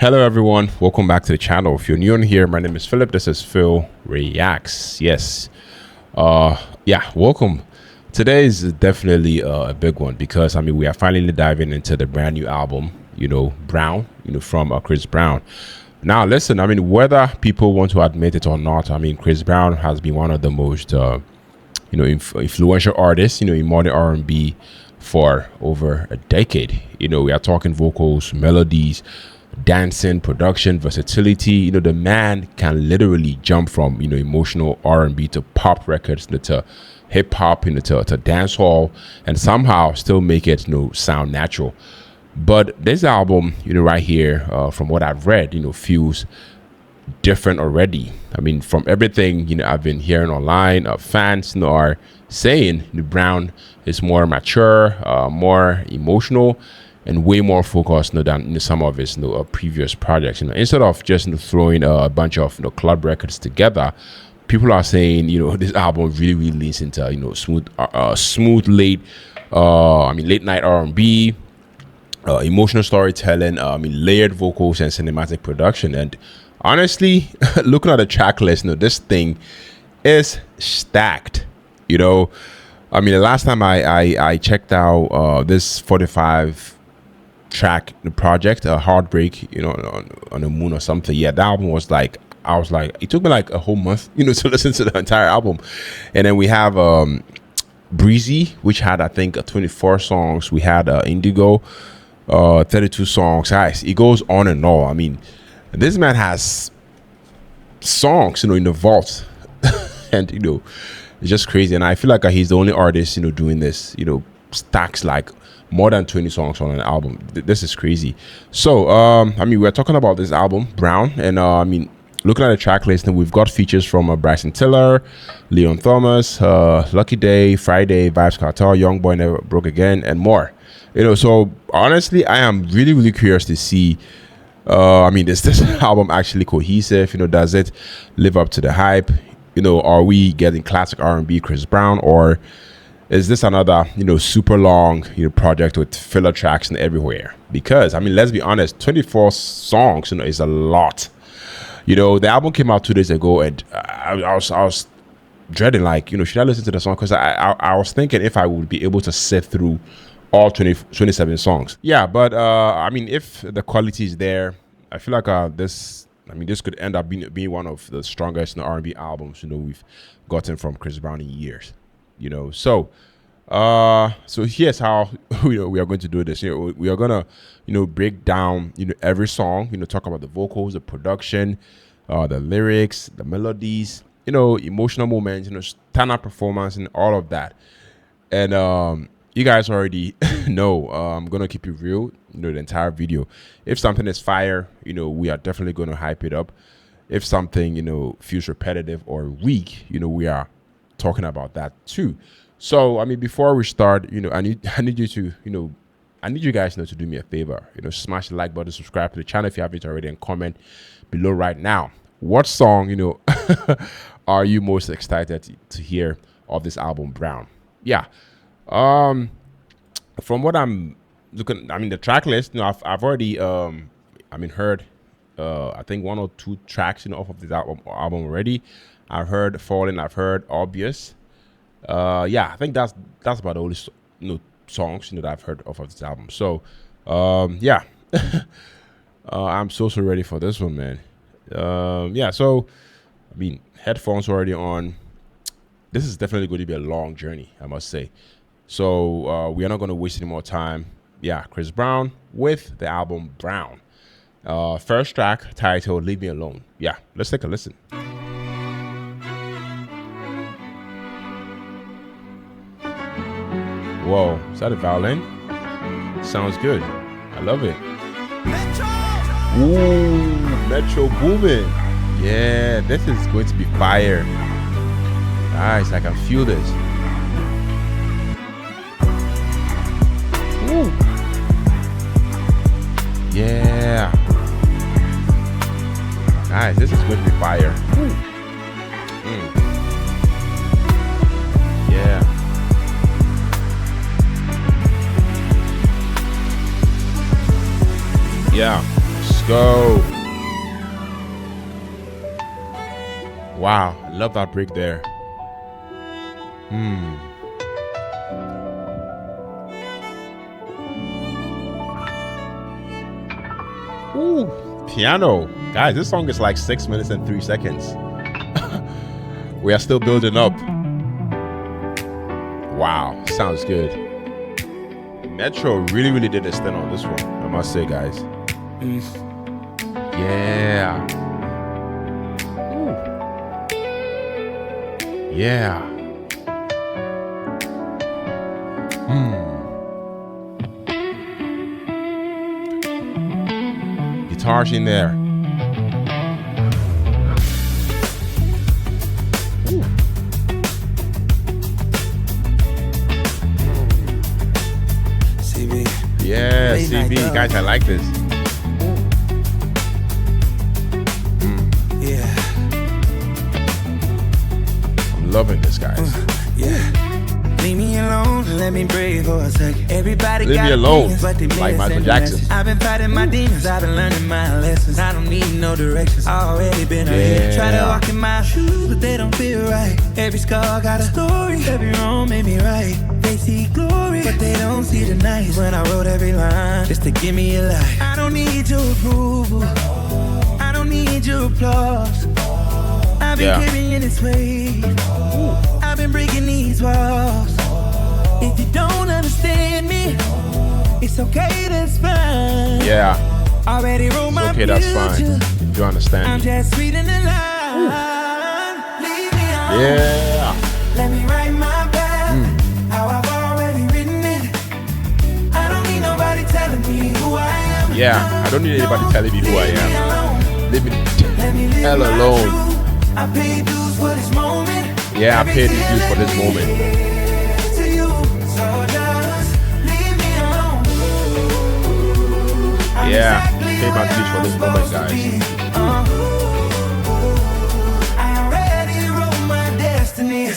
Hello everyone, welcome back to the channel. If you're new on here, my name is Philip. This is Phil Reacts. Yes. Welcome. Today is definitely a big one because we are finally diving into the brand new album, Brown, from Chris Brown. Now listen, whether people want to admit it or not, Chris Brown has been one of the most influential artists, in modern R&B for over a decade. We are talking vocals, melodies, dancing, production, versatility. The man can literally jump from emotional R&B to pop records, to hip hop, to dance hall, and somehow still make it sound natural. But this album, right here, from what I've read, feels different already. From everything I've been hearing online, fans are saying Brown is more mature, more emotional, and way more focused than some of his previous projects. Instead of just throwing a bunch of club records together, people are saying this album really leans into smooth late night R&B, emotional storytelling, layered vocals and cinematic production. And honestly, looking at the track list, this thing is stacked. The last time I checked out this 45 track the project, Heartbreak, on the moon or something. Yeah, that album was I was like, it took me like a whole month to listen to the entire album. And then we have Breezy, which had I think 24 songs. We had Indigo, 32 songs. Guys, it goes on and on. This man has songs in the vault. And it's just crazy. And I feel like he's the only artist doing this, stacks like more than 20 songs on an album. This is crazy. So we're talking about this album Brown, and looking at the track list, and we've got features from Bryson Tiller, Leon Thomas, Lucky Day, Friday, Vibes Cartel, Young Boy Never Broke Again, and more. So honestly, I am really curious to see is this album actually cohesive? Does it live up to the hype? Are we getting classic R&B Chris Brown, or is this another super long project with filler tracks and everywhere? Because let's be honest, 24 songs is a lot. The album came out 2 days ago, and I was dreading, should I listen to the song? Because I was thinking if I would be able to sit through all 27 songs. Yeah, but if the quality is there, I feel like this could end up being one of the strongest R&B albums we've gotten from Chris Brown in years. So here's how we are going to do this. We are gonna break down every song, talk about the vocals, the production, the lyrics, the melodies, emotional moments, stand-up performance, and all of that. And you guys already know I'm gonna keep it real the entire video. If something is fire, we are definitely gonna hype it up. If something feels repetitive or weak, we are talking about that too. So before we start, I need you to I need you guys to do me a favor, smash the like button, subscribe to the channel if you haven't already, and comment below right now what song are you most excited to hear of this album Brown. Yeah, from what I'm looking, the track list, I've already heard I think 1 or 2 tracks off of this album already. I've heard Fallin, I've heard Obvious. I think that's about the only songs that I've heard of this album. So I'm so ready for this one, man. So headphones already on. This is definitely going to be a long journey, I must say. So we are not going to waste any more time. Yeah, Chris Brown with the album Brown. First track titled Leave Me Alone. Yeah, let's take a listen. Whoa, is that a violin? Sounds good. I love it. Ooh, Metro booming. Yeah, this is going to be fire. Nice, I can feel this. Ooh. Yeah. Nice, this is going to be fire. Yeah. Yeah, it's go. Wow, love that break there. Ooh, piano. Guys, this song is like 6 minutes and 3 seconds. We are still building up. Wow, sounds good. Metro really did a stint on this one, I must say, guys. Yeah. Ooh. Yeah. Guitars in there. Ooh. CB. Yeah, CB. Guys, I like this. Yeah. I'm loving this, guys. Yeah. Leave me alone, let me breathe for a second. Everybody Leave got me alone, opinions, but they like Michael send a Jackson. message. I've been fighting my demons, I've been learning my lessons. I don't need no directions, already been ahead. Try to walk in my shoes, but they don't feel right. Every scar got a story, every wrong made me right. They see glory, but they don't see the night. When I wrote every line, just to give me a life. I don't need your approval, I don't need your applause. I've been carrying this weight, I've been breaking these walls. If you don't understand me, it's okay, that's fine. Yeah. Already wrote my okay, that's fine. If you understand I'm me. just reading the line. Leave me alone. Yeah. Let me write my path. How I've already written it. I don't need nobody telling me who I am. Yeah, I don't need anybody telling me who I am. Leave me the hell alone. I paid dues for this moment. Yeah, I paid the dues for this moment. Yeah, pay my dues for this moment, guys.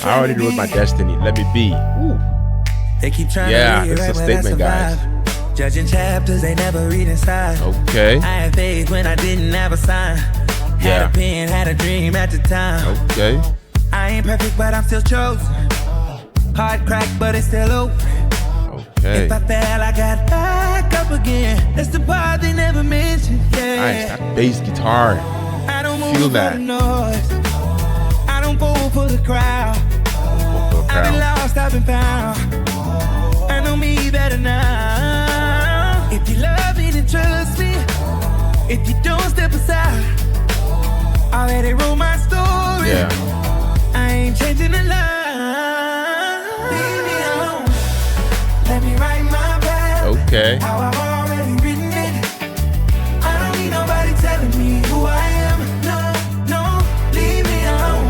I already wrote my destiny. Let me be. Ooh. They keep trying yeah, to this is a statement, guys. Judging chapters, they never read inside. Okay. I had faith when I didn't have a sign. Had a pen, had a dream at the time. Okay. I ain't perfect, but I'm still chosen. Heart cracked, but it's still open. Okay. If I fail, I got back up again. That's the part they never mentioned. Yeah. Nice, that bass guitar. I don't move Feel for that. the noise. I don't fool for the crowd. I've been lost, I've been found. I know me better now. If you love me, then trust me. If you don't, step aside. Already wrote my story. Yeah. I ain't changing the line. Leave me alone. Let me write my path. Okay. How I've already written it. I don't need nobody telling me who I am. No, leave me alone.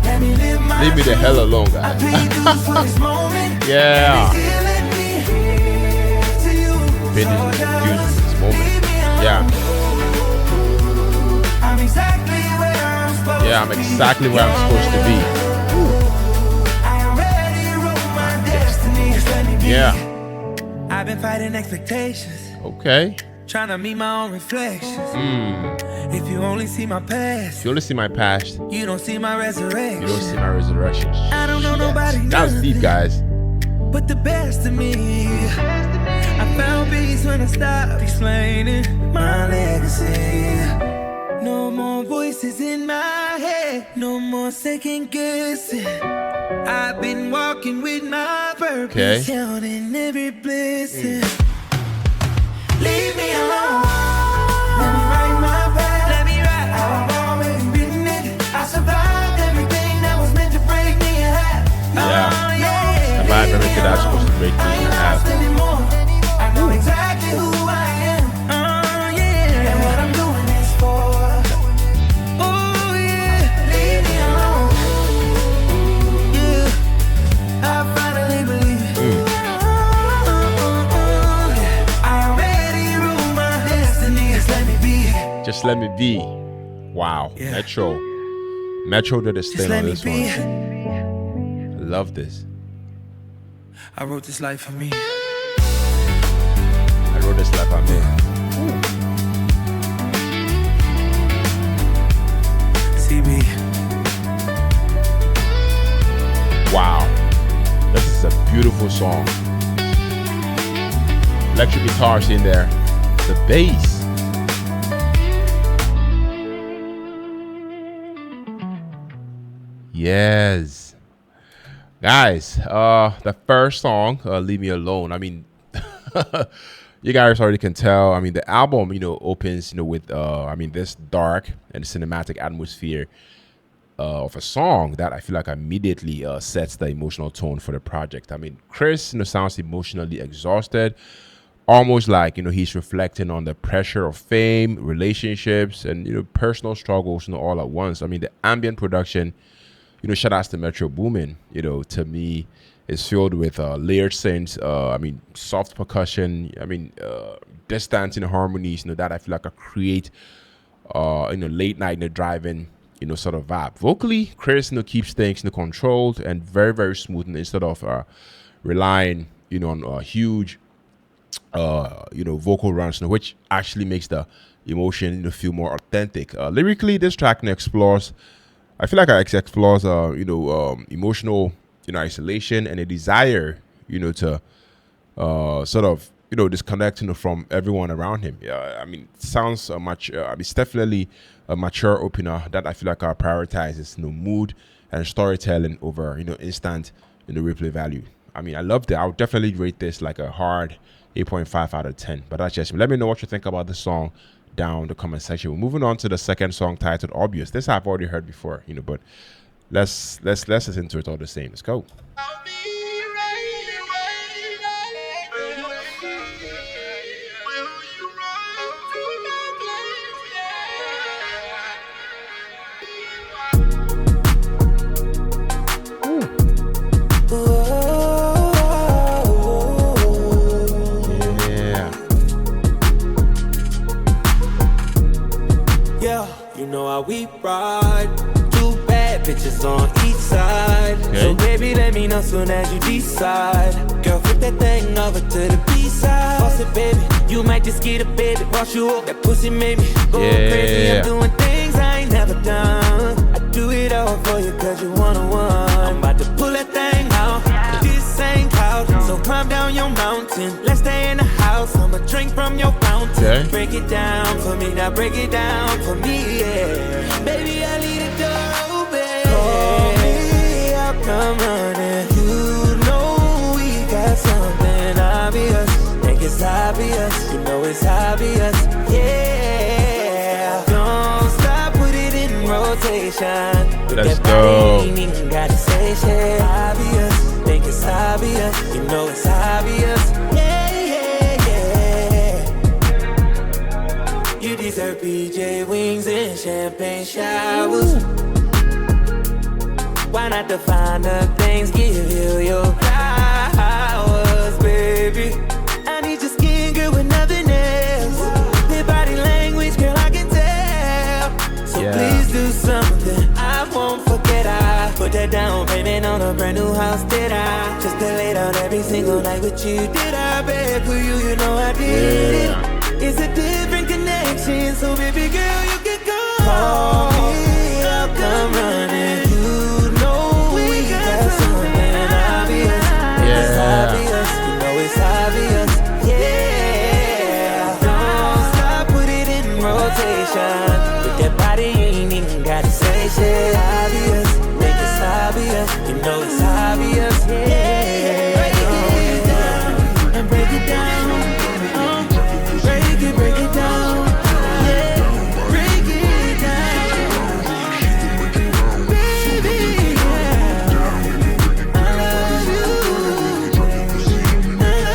Let me live my Leave me the hell alone, guys. I paid dues for this moment. Yeah. Paid dues for this moment. Yeah. I'm exactly where I'm supposed Yeah, I'm exactly where I'm supposed to be. I already wrote my destiny. Just let me be. Yeah. I've been fighting expectations. Okay. Trying to meet my own reflections. If you only see my past, If you only see my past, you don't see my resurrection. you don't see my resurrection. I don't know nobody. That was deep, guys. But the best of me. I found peace when I stopped explaining my legacy. No more voices in my head, no more second guessing. I've been walking with my purpose, counting every blessing. Leave me alone. Let me write my path. Let me write how I've already written it. I survived everything that was meant to break me in half. Yeah. Survived everything that's supposed to break me in half. I know exactly who I am. And what I'm doing is for. Oh yeah, leave me alone. Yeah, I finally believe it. I already ruled my destiny. Just let me be. Just let me be. Wow. Yeah. Metro did a stint on this be. one. I love this. I wrote this life for me. I wrote this life I'm in. Beautiful song. Electric guitars in there. The bass. Yes. Guys, the first song, Leave Me Alone. I mean, you guys already can tell. I mean, the album, opens, with, this dark and cinematic atmosphere of a song that I feel like immediately sets the emotional tone for the project. I mean, Chris, sounds emotionally exhausted, almost like, he's reflecting on the pressure of fame, relationships, and, personal struggles, all at once. I mean, the ambient production, shout outs to Metro Boomin, to me, is filled with layered synths, soft percussion, distant harmonies, that I feel like I create, late night, driving, sort of vibe. Vocally, Chris, keeps things, controlled and very, very smooth, and instead of relying, on huge, vocal runs, which actually makes the emotion, feel more authentic. Lyrically, this track explores, I feel like it explores, emotional, isolation and a desire, to sort of, disconnect, from everyone around him. Yeah, I mean, it sounds much. It's definitely a mature opener that I feel like prioritizes, mood and storytelling over, instant, replay value. I mean, I loved it. I would definitely rate this like a hard 8.5 out of 10. But that's just me. Let me know what you think about the song down the comment section. We're moving on to the second song titled Obvious. This I've already heard before, but let's listen to it all the same. Let's go. We ride, two bad bitches on each side. Okay. So baby, let me know soon as you decide. Girl, flip that thing over to the B-side. Boss it, baby, you might just get a baby. Wash you up, that pussy maybe go crazy. I'm doing things I ain't never done. I do it all for you cause you one-on-one. I'm about to pull that thing out. This ain't couch, so climb down your mountain. Let's stay in the house, I'ma drink from your fountain. Okay. Break it down for me, now break it down for me, yeah. Baby, I leave the door open. Call me, I'll come running. You know we got something obvious. Think it's obvious, you know it's obvious, yeah. Don't stop, put it in rotation. Let's go. Ain't even gotta say shit. Obvious, think it's obvious, you know it's obvious, yeah, yeah, yeah. You deserve PJ wings and champagne showers. Why not define the things, give you your flowers, baby? I need your skin, girl, with nothing else. Your body language, girl, I can tell. So please do something I won't forget. I put that down payment on a brand new house, did I? Just to lay down every single night with you. Did I beg for you? You know I did. It's a different connection, so baby girl, you can call me, I'll come running. You know we got something obvious. It's obvious, you know it's obvious, yeah. Don't stop, put it in rotation. With that body, you ain't even gotta say shit. Obvious, make it obvious, you know it's obvious, yeah. Break it down, and break it down. Break it down, yeah. Break it down, baby, yeah. I love you, yeah.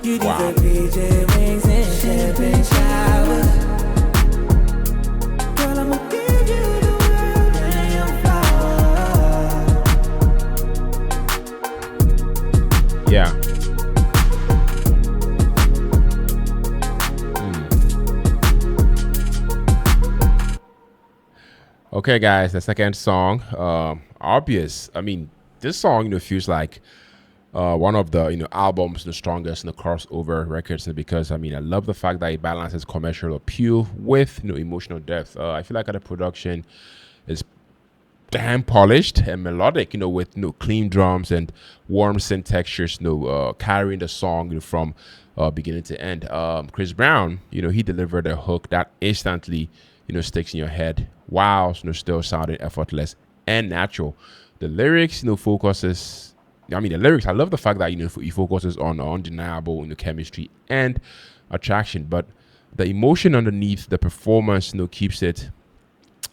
You deserve PJ wings and champagne showers. Girl, I'ma give you the world and your flowers. Yeah. Okay, guys, the second song, Obvious. I mean, this song, feels like one of the albums the strongest crossover records, because I love the fact that it balances commercial appeal with emotional depth. I feel like the production is damn polished and melodic, with clean drums and warm synth textures, carrying the song from beginning to end. Chris Brown, he delivered a hook that instantly sticks in your head while still sounding effortless and natural. The lyrics focuses, the lyrics, I love the fact that he focuses on undeniable chemistry and attraction, but the emotion underneath the performance keeps it,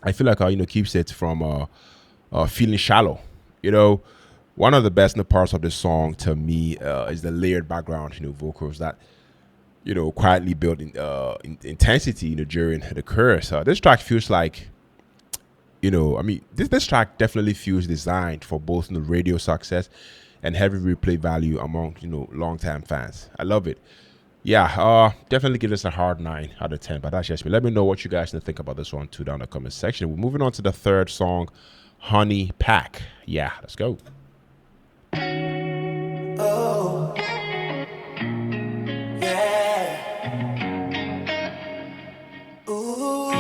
I feel like keeps it from feeling shallow. One of the best parts of the song to me is the layered background vocals that quietly build intensity during the chorus. This track feels like this track definitely feels designed for both radio success and heavy replay value among long-time fans. I love it. Yeah, definitely give this a hard 9 out of 10, but that's just me. Let me know what you guys think about this one too down in the comment section. We're moving on to the third song, Honey Pack. Yeah, let's go. Oh, yeah. Ooh,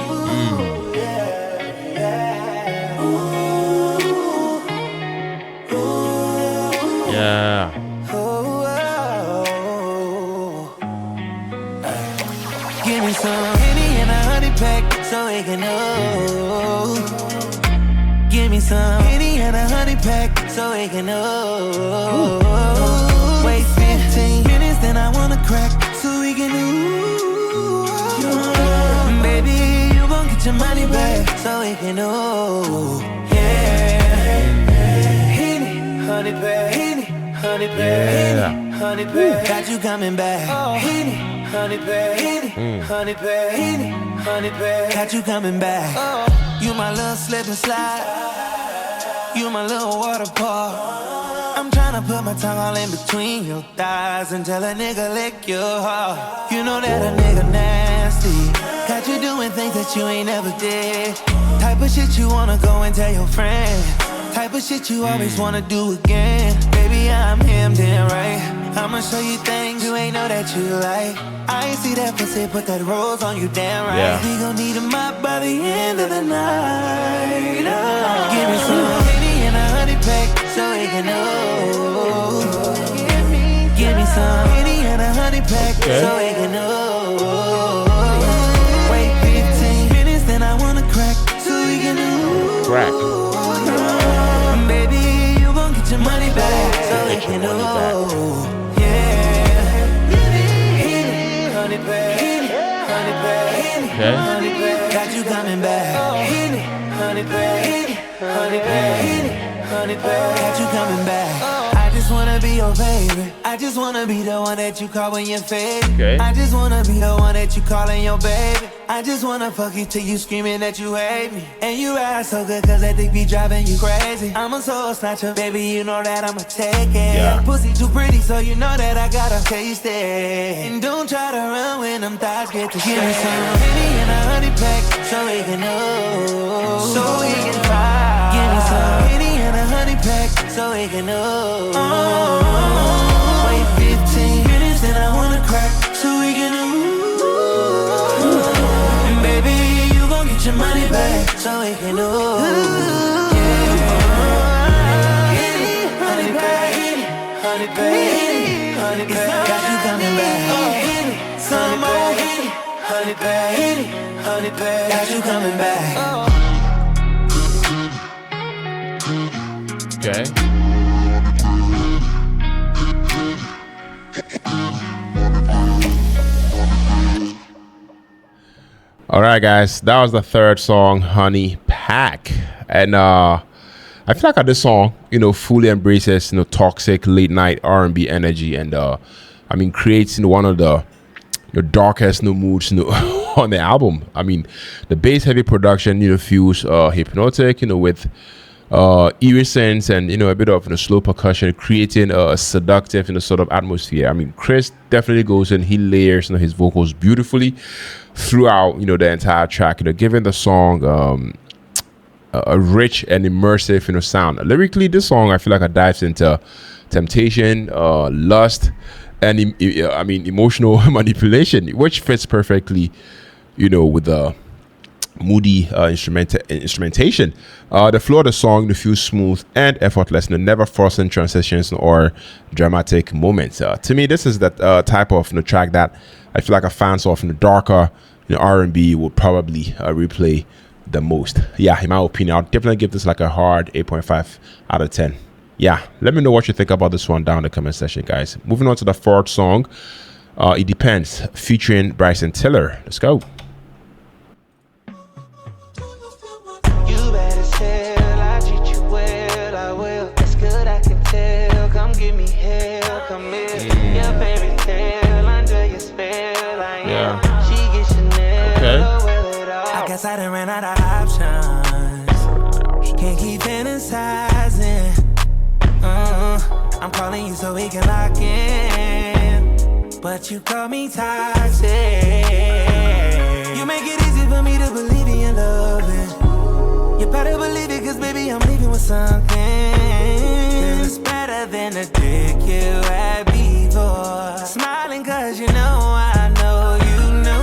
yeah, yeah. Ooh, ooh. Yeah. Give me some Henny and a honey pack so we can know. Give me some Henny and a honey pack so we can know. Wait 15 minutes, then I wanna crack so we can know. Baby, you gon' get your money back so we can know. Yeah. Henny, honey pack, Henny, honey pack, Henny, honey pack. Got you coming back. Henny, honey pack, Henny, honey pack, Henny, honey pack. Got you coming back. You my little slip and slide. You my little water park. I'm tryna put my tongue all in between your thighs and tell a nigga lick your heart. You know that a nigga nasty. Got you doing things that you ain't never did. Type of shit you wanna go and tell your friend. Type of shit you always wanna do again. Baby, I'm him, damn right. I'ma show you things you ain't know that you like. I ain't see that pussy, put that rose on you, damn right. Yeah. We gon' need 'em up by the end of the night. Oh. Give me some Henny and a honey pack so we can know. Give me some Henny and a honey pack so we can know. Wait 15 minutes, then I wanna crack so we can know. Crack. Baby, you gon' get your money back so we can know. Honey pack, honey pack, honey pack. Got you coming back. Honey pack, honey pack, honey pack. Got you coming back. I just wanna be your baby. I just wanna be the one that you call when you're fake. Okay. I just wanna be the one that you calling your baby. I just wanna fuck you till you screaming that you hate me. And you ride so good cause that dick be driving you crazy. I'm a soul snatcher, baby, you know that I'ma take it. Yeah. Pussy too pretty, so you know that I gotta taste it. And don't try to run when them thighs get to give me some Henny and a honey pack so we can know. So we can try. Give me some Henny and a honey pack so we can know. Wait 15 minutes and I wanna crack so we can know. Baby, you gon' get your money back so we can know. Honey pack, honey pack, honey pack. Got you coming back. Some more honey pack, honey pack. Got you coming back. Okay. All right, guys, that was the third song, Honey Pack, and I feel like this song, fully embraces toxic late night R&B energy, and creates one of the darkest moods on the album. The bass heavy production feels hypnotic, with eerie synths and a bit of slow percussion, creating a seductive sort of atmosphere. Chris definitely goes in, he layers his vocals beautifully throughout the entire track, giving the song a rich and immersive sound. Lyrically, this song I feel like it dives into temptation, lust, and emotional manipulation, which fits perfectly, with the moody instrumentation. The flow of the song feels smooth and effortless, never forcing transitions or dramatic moments. To me, this is that type of track that I feel like a fans of darker R&B would probably replay the most. Yeah, in my opinion, I'll definitely give this like a hard 8.5 out of 10. Yeah, let me know what you think about this one down in the comment section, guys. Moving on to the fourth song, It Depends, featuring Bryson Tiller. Let's go. I done ran out of options. Can't keep fantasizing. I'm calling you so we can lock in, but you call me toxic. You make it easy for me to believe in your loving. You better believe it, cause baby I'm leaving with something. Girl, it's better than the dick you had before. Smiling cause you know I know you know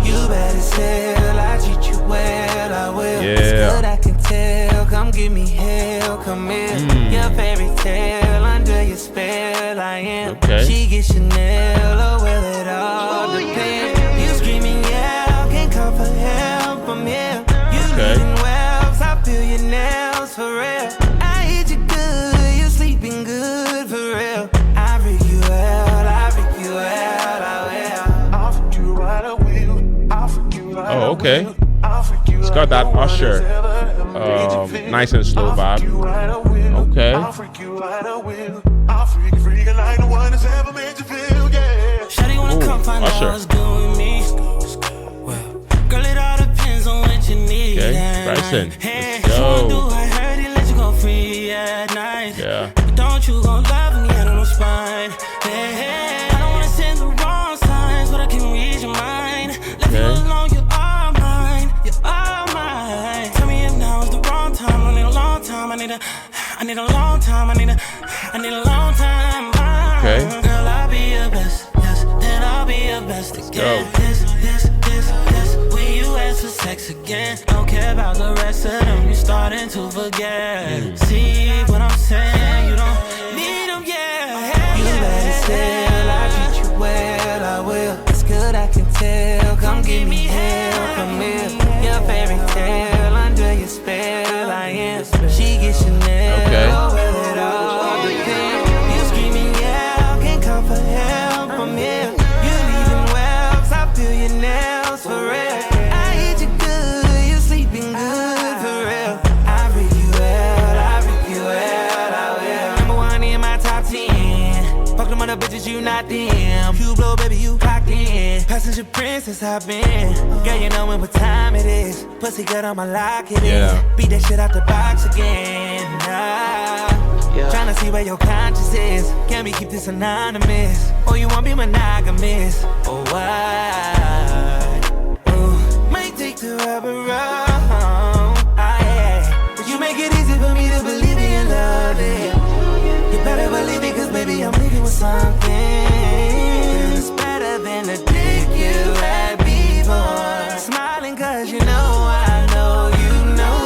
you better tell I treat you well, I will. Yeah. It's good, I can tell. Come give me hell, come here. Your fairy tale, under your spell I am. Okay. She gets Chanel, oh well it all depends. You screaming yeah, can't call for help, I'm here. You leaving wells, I feel your nails for real. I hit you good, you sleeping good for real. I freak you out, I freak you out, I will. I'll freak you out, I will. Oh, okay. It's got that Usher, nice and slow vibe. Okay. Ooh, Usher. Okay, Bryson. Let's go. Yeah. Don't you gon' love me, I don't know spine. I don't wanna send the wrong signs, but I can read your mind. Let me alone, you're all mine, you're all mine. Tell me if now is the wrong time. I need a long time, I need a long time, I need a long time. Okay. Girl, I'll be your best, yes, then I'll be your best again. Yes, when you ask for sex again, don't care about the rest of them, you're starting to forget. See what I'm saying, you don't need them, yeah. You better tell, I treat you well, I will. It's good, I can tell, come give me hell, come here. Your fairy tale, under your spell I am. She gets Chanel, oh well it all depends. You screaming yeah, can't come for help, I'm here. You leaving wells, I feel your nails for real. I hit you good, you sleeping good for real. I freak you out, I freak you out, I will. Number one in my top 10. Fuck them other bitches, you not them. You blow, baby, you clocked in. Passenger princess, I've been. Girl, you know what time it is. Pussy good on my lock, it is. Beat that shit out the box again. Tryna see where your conscience is. Can we keep this anonymous? Or you won't be monogamous? Or what? Might take the rubber wrong. But you make it easy for me to believe in your love. You better believe it, cause baby I'm leaving with something. It's better than the dick you had before. Smiling cause you know I know you know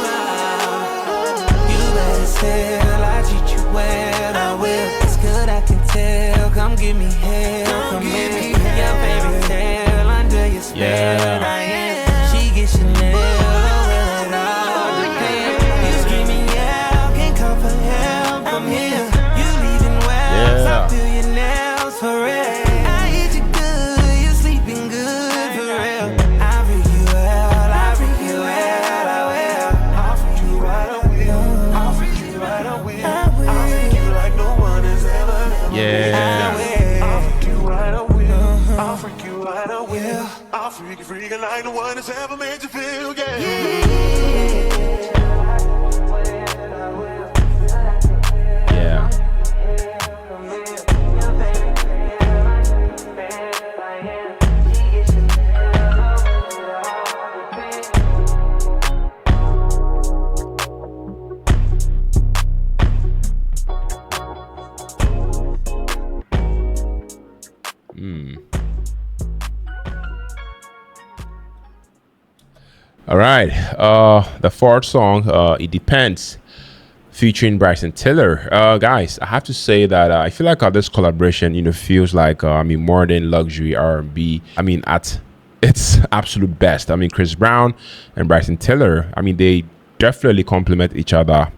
you better tell I treat you well, I will. It's good, I can tell, come give me hell, come give me your fairy tale, under your spell I am. She gets Chanel, oh well it all depends. You screaming yeah, can't come for help, I'm here. You leaving wells, I feel your nails for real. I hit you good, you sleeping good for real. I freak you out, I freak you out, I will. I'll freak you out, I will. I'll freak you out, I will. I'll freak you like no one has ever. Yeah. I'll freak you out, I will. I'll freak you out, I will. I'll freak you like no one has ever made you feel, yeah. Yeah. All right. The fourth song, It Depends, featuring Bryson Tiller. Guys, I have to say that I feel like this collaboration, feels like modern luxury R&B. At its absolute best. Chris Brown and Bryson Tiller. They definitely complement each other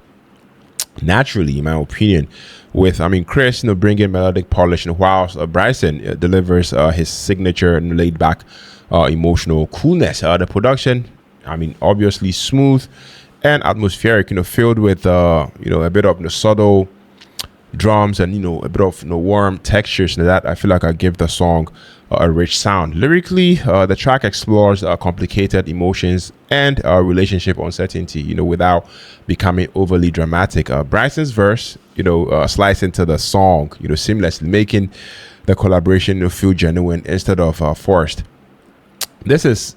naturally, in my opinion. With Chris, bringing melodic polish, and whilst Bryson delivers his signature and laid back, emotional coolness. The production, obviously smooth and atmospheric, filled with a bit of subtle drums and a bit of warm textures, and that I feel like I give the song a rich sound. Lyrically, the track explores complicated emotions and relationship uncertainty, without becoming overly dramatic. Bryson's verse, slides into the song, seamlessly, making the collaboration feel genuine instead of forced. This is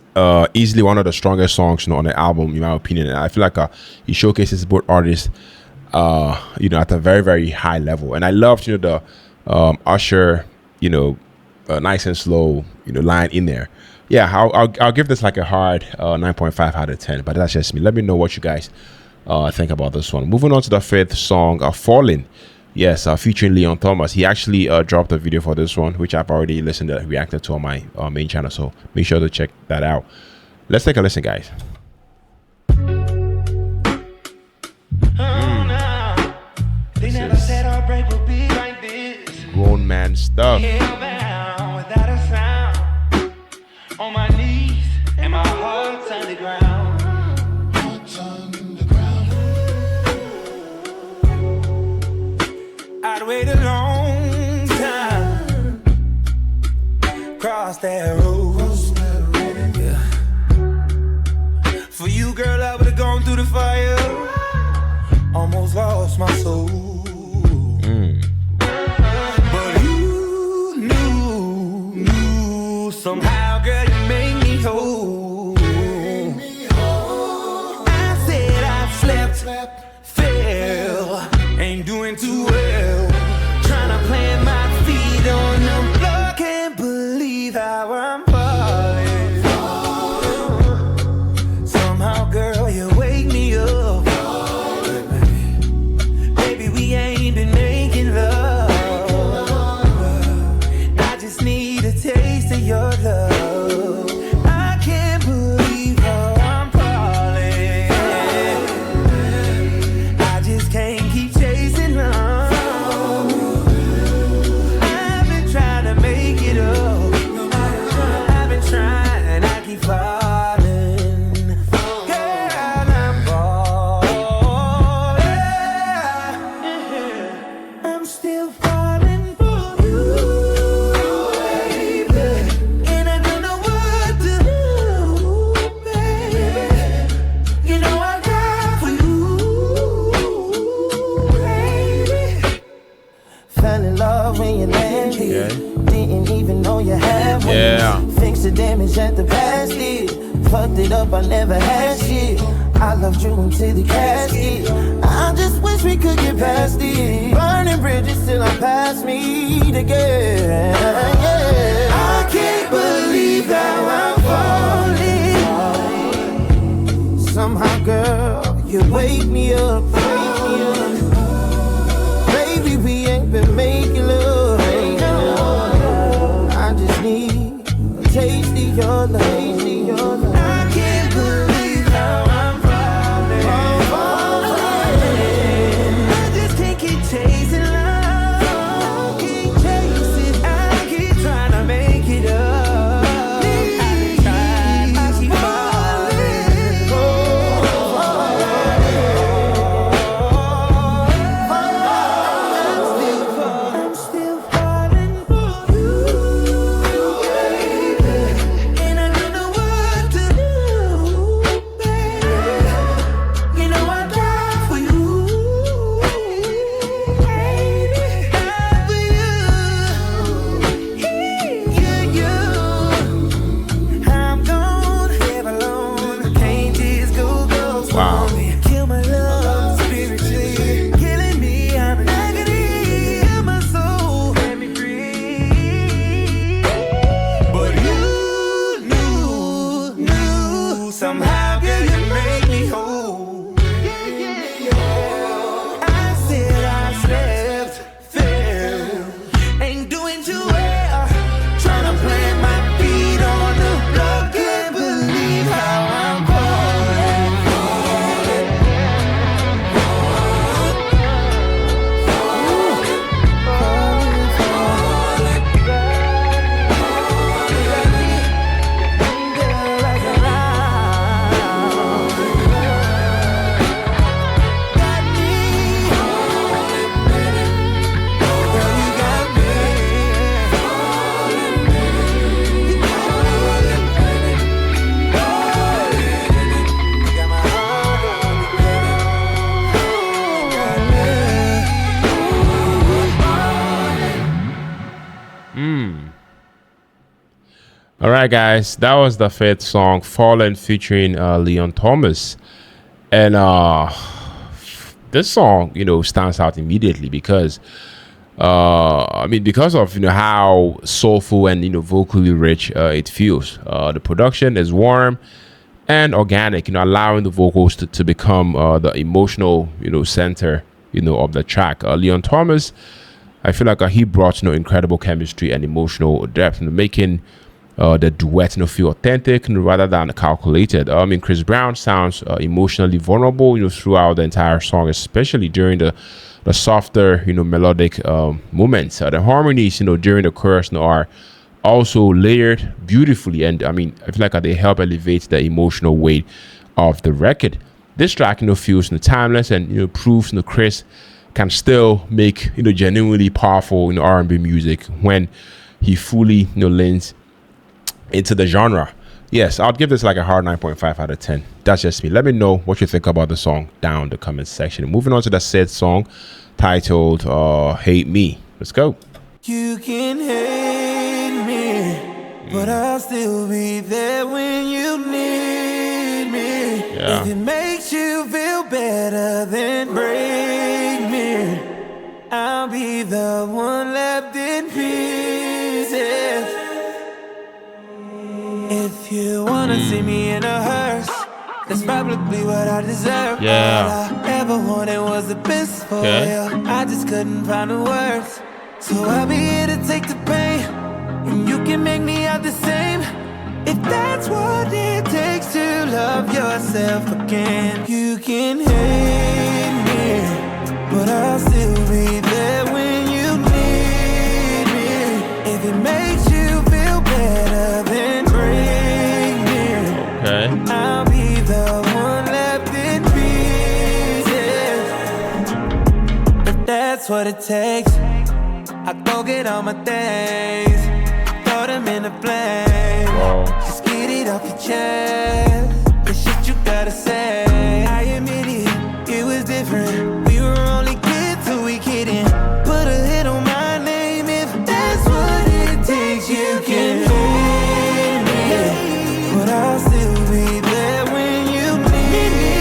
easily one of the strongest songs on the album, in my opinion. And I feel like he showcases both artists, at a very, very high level. And I loved, the Usher, nice and slow, line in there. Yeah, I'll give this like a hard 9.5 out of 10. But that's just me. Let me know what you guys think about this one. Moving on to the fifth song, Fallin. Yes, featuring Leon Thomas. He actually dropped a video for this one, which I've already listened to, reacted to on my main channel. So make sure to check that out. Let's take a listen, guys. They never said our break would be like this. Grown man stuff. Hellbound without a sound. On my knees and my heart's underground. I'd wait a long time. Cross that road. Yeah. For you, girl, I would've gone through the fire. Almost lost my soul. But you knew somehow, girl, you made me whole. I said I slept, fell, ain't doing too well. Trying to plant my feet on the floor. Can't believe how I'm falling. Somehow, girl, you wake me up. Baby, we ain't been making love. I just need a taste of your love. I can't believe how I'm falling. I just can't keep chasing love. I've been trying to make it up. I've been trying, I keep falling. Girl, I'm falling. I'm still falling for you, baby. And I don't know what to do, baby. You know I die for you, baby. Fell in love when you landed. Yeah. Didn't even know you had one. Yeah. Fix the damage at the past did. Fucked it up, I never had shit. I loved you until the casket. I just wish we could get past it. Burning bridges till I'm past me again. Yeah. I can't believe how I'm falling. Somehow, girl, you wake me up. Baby, we ain't been making love. I just need a taste of your love. I can't believe how I'm falling. I just can't keep chasing love. Keep chasing, I keep trying to make it up. I've been trying, I keep falling. All right, guys, that was the fifth song, Fallin, featuring Leon Thomas. And this song, stands out immediately because, because of how soulful and vocally rich it feels. The production is warm and organic, allowing the vocals to become the emotional, center, of the track. Leon Thomas, I feel like he brought incredible chemistry and emotional depth, making the duet feel authentic rather than calculated. Chris Brown sounds emotionally vulnerable throughout the entire song, especially during the softer melodic moments. The harmonies during the chorus are also layered beautifully, and I feel like they help elevate the emotional weight of the record. This track feels timeless and proves Chris can still make genuinely powerful R&B music when he fully leans into the genre. Yes, I'll give this like a hard 9.5 out of 10. That's just me. Let me know what you think about the song down in the comment section. Moving on to the said song titled Hate Me. Let's go. You can hate me, but I'll still be there when you need me. Yeah. If it makes you feel better, then break me. I'll be the one left in pieces. If you wanna see me in a hearse, that's probably what I deserve. Yeah. All I ever wanted was the best for you. I just couldn't find the words. So I'll be here to take the pain, and you can make me out the same. If that's what it takes to love yourself again. You can hate me, but I'll still be there when you need me. If it makes you feel better, then bring me. Okay. I'll be the one left in pieces. If that's what it takes, I go get all my things, throw them in the flame. Just get it off your chest, the shit you gotta say. I admit it was different. We were only kids till we kidding. Put a hit on my name if that's what it takes. You can hate me, but I'll still be there when you need me.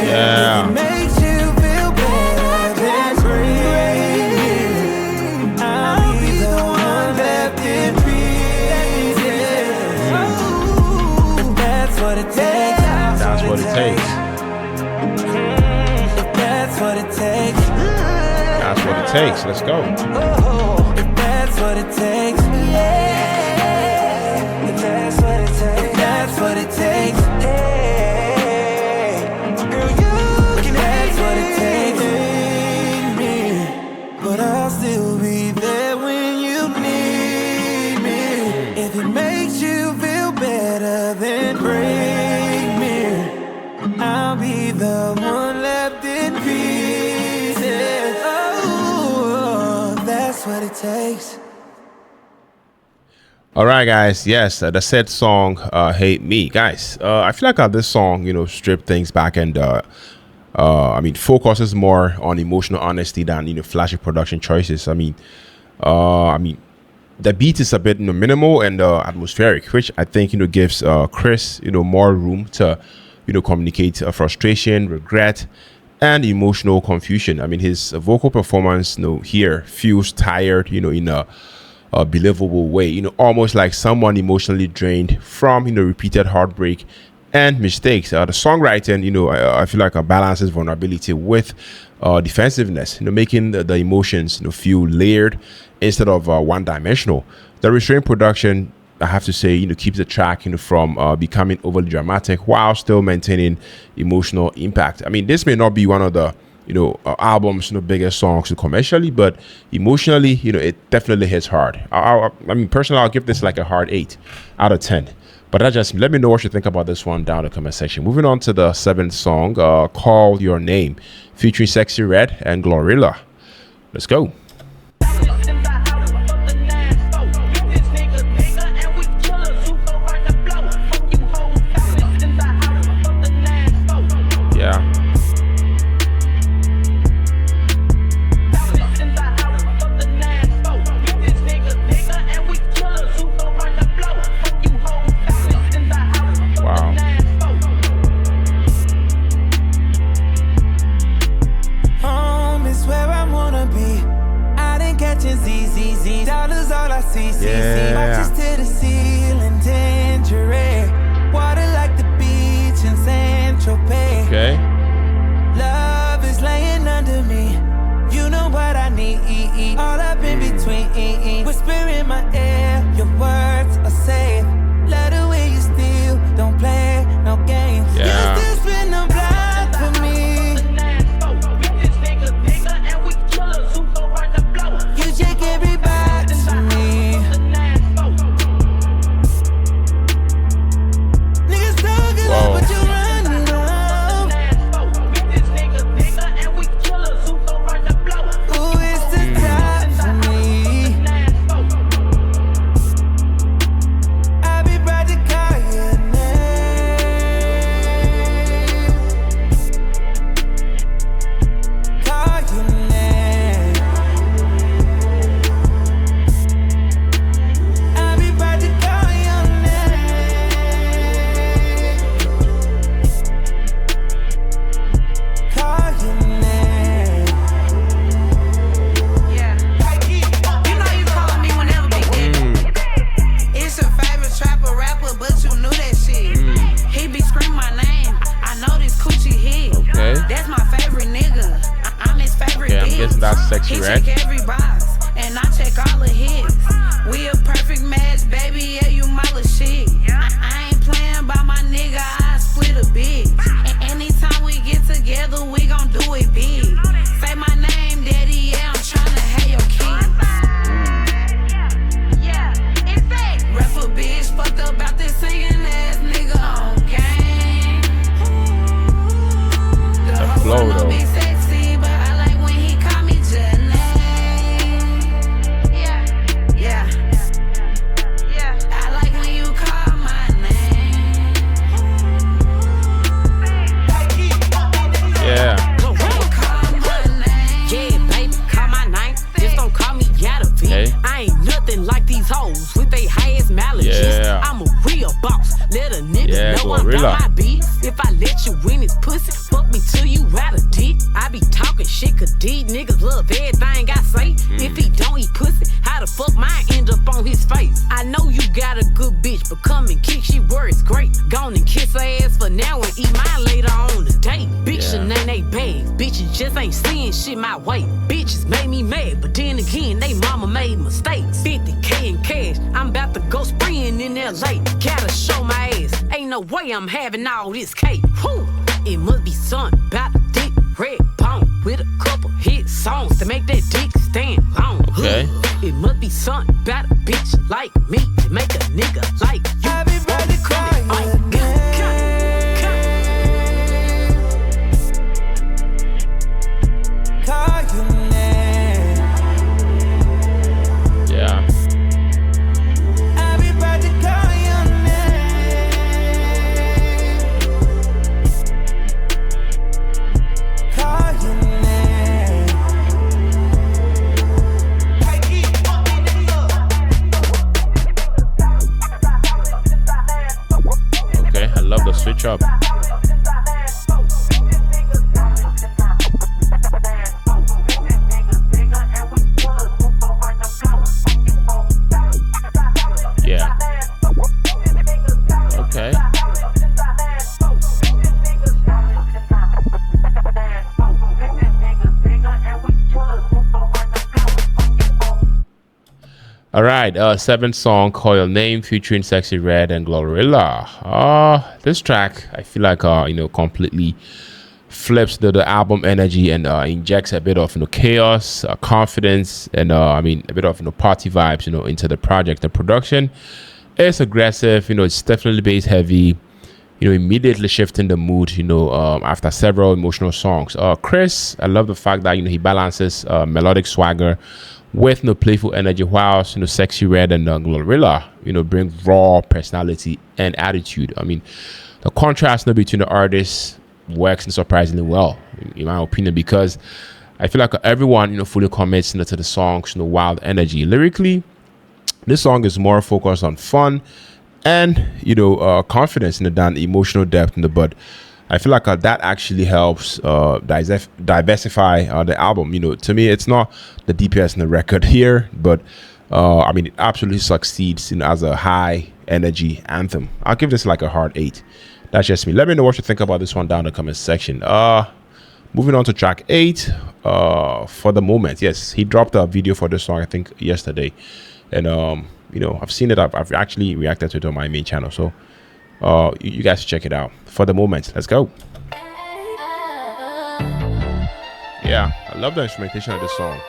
Yeah. If it makes you feel better, then bring me. I'll be the one left in pieces. If that's what it takes. That's what it takes. If that's what it takes. That's what it takes. Let's go. If that's what it takes. If that's what it takes. If that's what it takes. Girl, you can that's what it takes. Hate me, but I'll still be there when you need me. If it makes you feel better, then bring me. I'll be the one left in pieces. Oh, that's what it takes. All right, guys. Yes, the said song, "Hate Me," guys. I feel like this song, strip things back and, focuses more on emotional honesty than flashy production choices. The beat is a bit minimal and atmospheric, which I think gives Chris more room to communicate frustration, regret, and emotional confusion. His vocal performance here feels tired, in a believable way, almost like someone emotionally drained from repeated heartbreak and mistakes. The songwriting, I feel like balances vulnerability with defensiveness, making the emotions feel layered instead of one-dimensional. The restrained production, I have to say, keeps the track from becoming overly dramatic while still maintaining emotional impact. This may not be one of the album's biggest songs commercially, but emotionally, it definitely hits hard. Personally, I'll give this like a hard 8 out of 10. But let me know what you think about this one down in the comment section. Moving on to the seventh song, Call Your Name, featuring Sexy Red and Glorilla. Let's go. limousine. Dollars all I see, Yeah. Watches to the ceiling, tangerine. Water like the beach in San Tropez. Okay. Love is laying under me. You know what I need. All up in between. Whisper in my ear. Your words are safe. Love the way you still don't play no games. Yeah. You still spin the block for me. You check every box for me. Niggas talking Whoa. up, but you running up. Ooh, it's the top for me. I'll be proud to call your name. Call your name. I'll be proud to call your name. Call your name. Yeah. You know you call me whenever, big nigga. It's your favorite trapper rapper, but you knew that shit. He be screaming my name. I know this coochie hit. Okay. That's my favorite nigga. I'm his favorite Okay, I'm bitch. guessing that's Sexy He Red. check every box, and I check all of his. We a perfect match, baby. Yeah, you my little shit. I ain't playing by my nigga. I split a bitch. Anytime we get together, we gon' do it big. Say my name, daddy. Yeah, I'm tryna have your kid. Yeah, in fact, rapper bitch fucked up about this singing ass nigga on game. The whole flow, world know though. me sexy, but I like when he call me Janae. Yeah, yeah, yeah. I like when you call my name. Yeah. Call my name. Yeah, baby, call my name. Just don't call me out of it. Okay. I ain't nothing like these hoes with they highest maladies. Yeah. I'm a real boss. Let a nigga Yeah, know I'm gorilla. about my beats. If I let you win his pussy, fuck me till you out of dick. I be talking shit, cause these niggas love everything I say. If he don't eat pussy, how the fuck mine end up on his face? I know you got a good bitch, but come and kick, she works great. Gone and kiss her ass for now and eat mine later on the date. Bitch, Yeah. and then they bad. Bitches just ain't seeing shit my way. Bitches made me mad, but then again, they mama made mistakes. 50K in cash, I'm about to go spraying in LA. Gotta show my ass, ain't no way I'm having all this cake. Whew. It must be something about a thick red bone with a couple hit songs to make that dick stand long. Okay. It must be something about a bitch like me to make a nigga like you. I'll be proud to call your name. Call your name. Yeah. I'll be proud to call your name. Call your name. Okay. I love the switch up. Yeah. Okay. All right, seventh song, Call Your Name, featuring Sexy Red and Glorilla. This track, I feel like, completely flips the album energy and injects a bit of chaos, confidence, and a bit of party vibes, into the project. The production is aggressive, it's definitely bass heavy, immediately shifting the mood, after several emotional songs. Chris, I love the fact that he balances melodic swagger with playful energy, whilst Sexy Red and Glorilla bring raw personality and attitude. The contrast between the artists works surprisingly well, in my opinion, because I feel like everyone fully commits to the songs, wild energy. Lyrically, this song is more focused on fun and confidence than emotional depth. But I feel like that actually helps diversify the album. You know, to me, it's not the deepest in the record here, but I mean, it absolutely succeeds, you know, as a high energy anthem. I'll give this like a hard 8. That's just me. Let me know what you think about this one down in the comment section. Moving on to track 8. For the moment, yes, he dropped a video for this song I think yesterday, and you know, I've seen it. I've actually reacted to it on my main channel, so you guys check it out. For the moment, let's go. Yeah, I love the instrumentation of this song.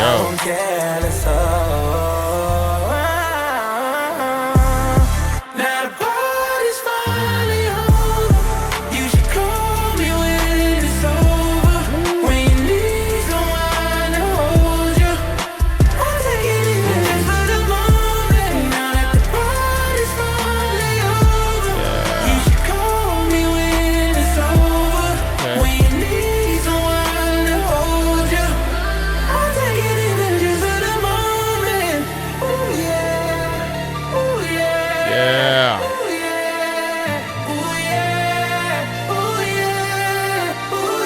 I'm jealous of. Now the party's finally over. You should call me when it's over. When you need someone to hold you, I'll take it even just for the moment. Now that the party's finally over, you should call me when it's over. When you need someone to hold you, I'll take it even just for the moment. Ooh yeah, ooh yeah, Yeah. ooh yeah, ooh yeah, ooh yeah, ooh yeah, ooh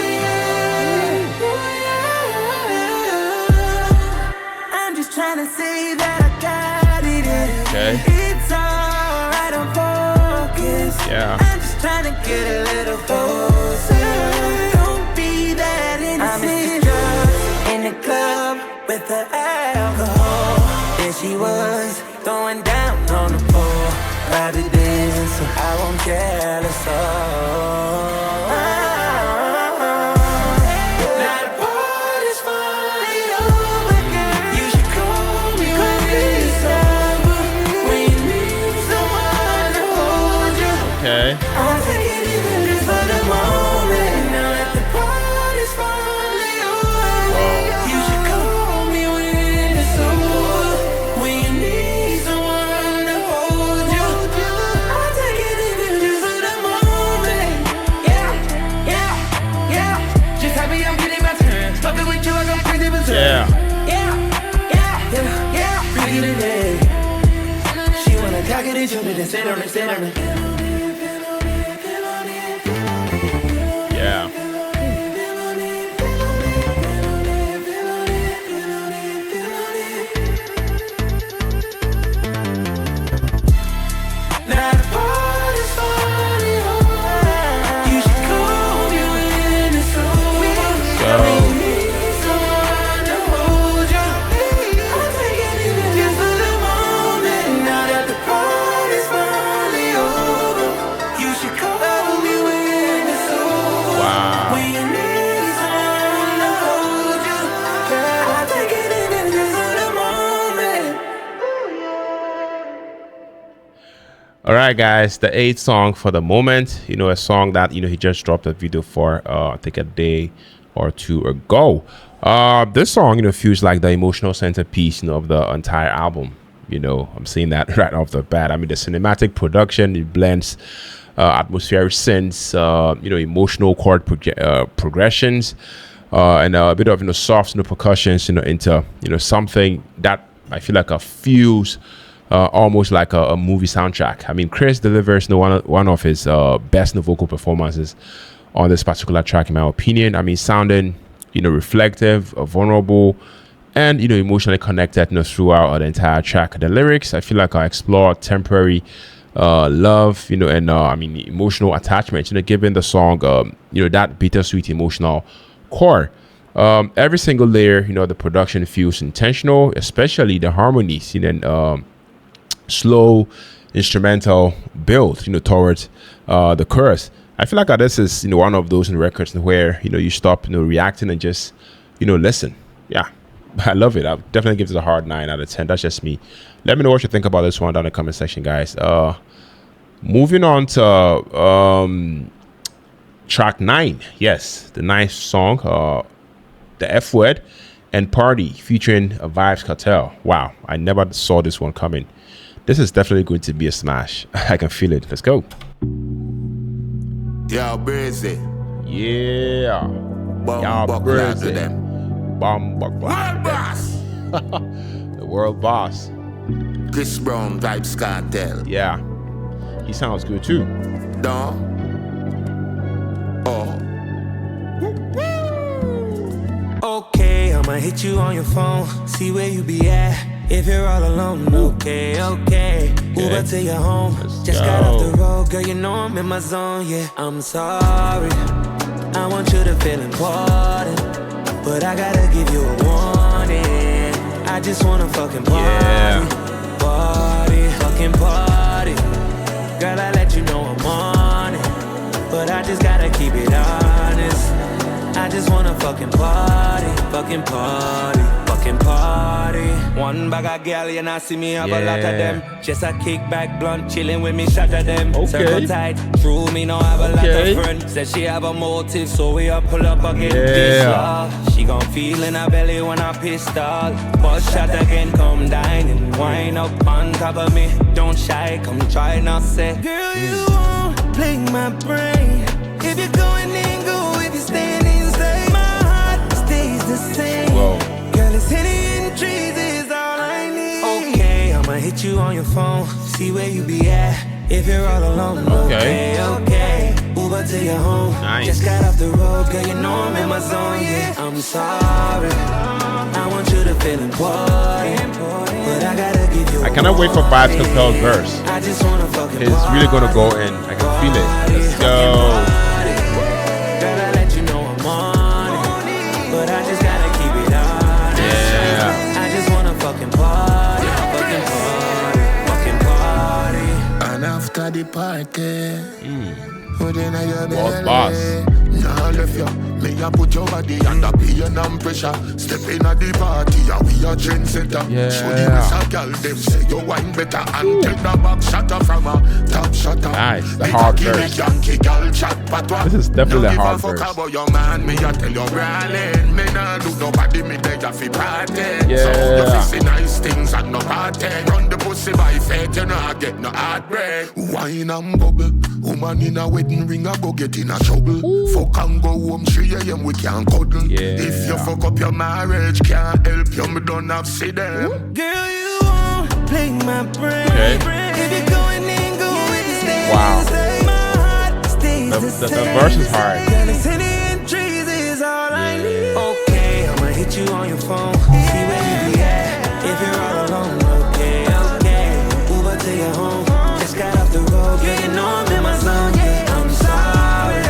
yeah. I'm just trying to say that I got it in. Okay. It's alright, I'm focused. Yeah. I'm just trying to get a little closer. Don't be that innocent. In the club with the alcohol, there she was throwing down on the floor. Private dance, so I won't jealous of. Now the party's finally over, girl. You should call me when it's over. When you need someone to hold you, Okay. I'll take it even just for the moment. Now that the party's finally over, you should call me when it's over. When you need someone to hold you, I'll take it even just for the moment. Yeah, yeah, yeah. Just happy I'm getting my turn. Fucking with you, I go crazy with her. Yeah. Yeah, yeah, yeah, yeah. Pretty today. She wanna jacket it, jump it, and sit on it, sit on it. Yeah. Now the party's finally over. You should call me when it's over. When you need someone to hold you, I'll take it even just for the moment. Now that the party's finally over, you should call me when it's over. Wow. When you need someone to hold you, girl, I'll take it even just for the moment. All right, guys, the 8th song for the moment, you know, a song that, you know, he just dropped a video for, I think a day or two ago. This song, you know, feels like the emotional centerpiece, you know, of the entire album. You know, I'm saying that right off the bat. I mean, the cinematic production, it blends atmospheric synths, you know, emotional chord progressions, and a bit of, you know, soft, you know, percussions, you know, into, you know, something that I feel like feels almost like a movie soundtrack. I mean, Chris delivers, you know, one of his best, you know, vocal performances on this particular track, in my opinion. I mean, sounding, you know, reflective, vulnerable, and, you know, emotionally connected, you know, throughout the entire track. The lyrics, I feel like I explore temporary love, you know, and I mean, emotional attachment, you know, giving the song, you know, that bittersweet emotional core. Every single layer, you know, the production feels intentional, especially the harmonies, you know, and slow instrumental build, you know, towards the chorus. I feel like this is, one of those records where, you stop, reacting and just, listen. Yeah, I love it. I definitely give it a hard 9 out of 10. That's just me. Let me know what you think about this one down in the comment section, guys. Moving on to track 9. Yes, the ninth song, The F Word and Party featuring Vibes Cartel. Wow, I never saw this one coming. This is definitely going to be a smash. I can feel it. Let's go. Yo, Breezy. Yeah. Y'all Breezy. World Boss. The world boss. Chris Brown, Vibes Cartel. Yeah. He sounds good too. No. Oh. Okay, I'ma hit you on your phone, see where you be at. If you're all alone, okay. Uber to your home. Just got off the road, girl, you know I'm in my zone, yeah. I'm sorry, I want you to feel important, but I gotta give you a warning. I just wanna fucking party, party, fucking party. Girl, I let you know I'm on it, but I just gotta keep it honest. I just wanna fucking party, fucking party, fucking party. One bag of girl, you not see me have a lot of them. Just a kickback blunt, chilling with me, shot of them. Circle tight, through me, no have a lot of friends. Said she have a motive, so we up pull up again. This love, she gon' feel in her belly when I pissed off. Bust shot again, come dine and wind up on top of me. Don't shy, come try not say. Girl, you won't play my brain. If you're going in, go. If you're staying inside, my heart stays the same. Whoa. Girl, it's hitting in trees is all I need. Okay, I'ma hit you on your phone, see where you be at. If you're all alone, okay. Uber to your home. Nice. Just got off the road, girl, you know I'm in my zone, yeah. I'm sorry, I want you to feel important, but I gotta give you. I cannot wait for Vibes Cartel's verse. I just wanna fucking It's really gonna go in. I can feel it. Let's go. Girl, I let you know I'm on it, but I just gotta keep it honest. Yeah. I just wanna fucking party, fucking party, fucking party. And after the party, put in your Boss, boss. Nah, left ya. Me a put your body under pain and pressure. Step in at the party, and we a trendsetter. Yeah. Show the rest of girl, them say you wine better. And take the back shutter from a top shutter. Nice, the hard verse. This is definitely a hard verse. About your man, me a tell you brawling. Me nah do nobody, me beg ya fi party. Yeah. So you fi see nice things and no party. Run the pussy by faith, you nah get no heartbreak. Wine and bubble, woman in a wedding ring, I go get in a trouble. Fuck and go home 3 a.m. we can't cuddle. Yeah. If you fuck up your marriage, can't help you, me don't have see them. Girl, you won't play my brain. Okay. If you're going in, go with the stay. Wow. My heart stays the The same. verse is hard. Girl, it's hitting trees is all I need. Okay, I'ma hit you on your phone, see where you be at. If you're all alone, okay. Uber to your home, just got off the road, girl, you know I'm in my zone, yeah. I'm sorry,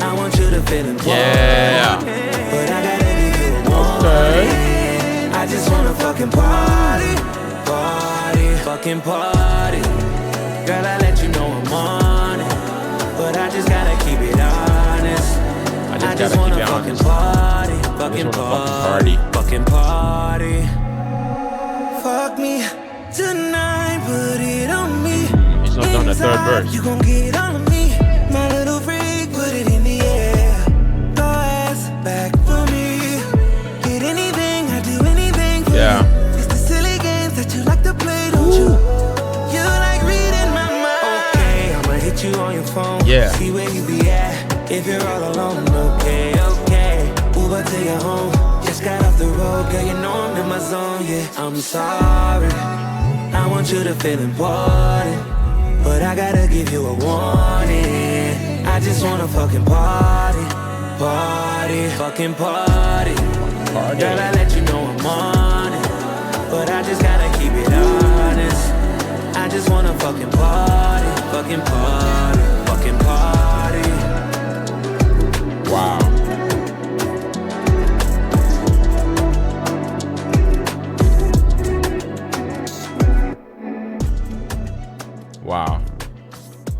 I want you to feel important, Yeah. but I gotta give you a warning. I just wanna fucking party, party, fucking party. Girl, I let you know I'm on it, but I just gotta keep it honest. I just wanna keep it fucking honest. party, fucking wanna party, fucking party. Fuck me tonight, put it on me. He's not done the third verse. You gon' get all of me, my little freak, put it in the air. Go ass back for me. Get anything, I do anything for Yeah. you. It's the silly games that you like to play, don't you? You like reading my mind. Okay, I'ma hit you on your phone. Yeah. See where you be at. If you're all alone, okay. Uber to your home. Just got off the road, girl, you know I'm in my zone, yeah. I'm sorry, I want you to feel important, but I gotta give you a warning. I just wanna fucking party, party, fucking party. Girl, I let you know I'm on it, but I just gotta keep it honest. I just wanna fucking party, fucking party, fucking party. Wow. Wow.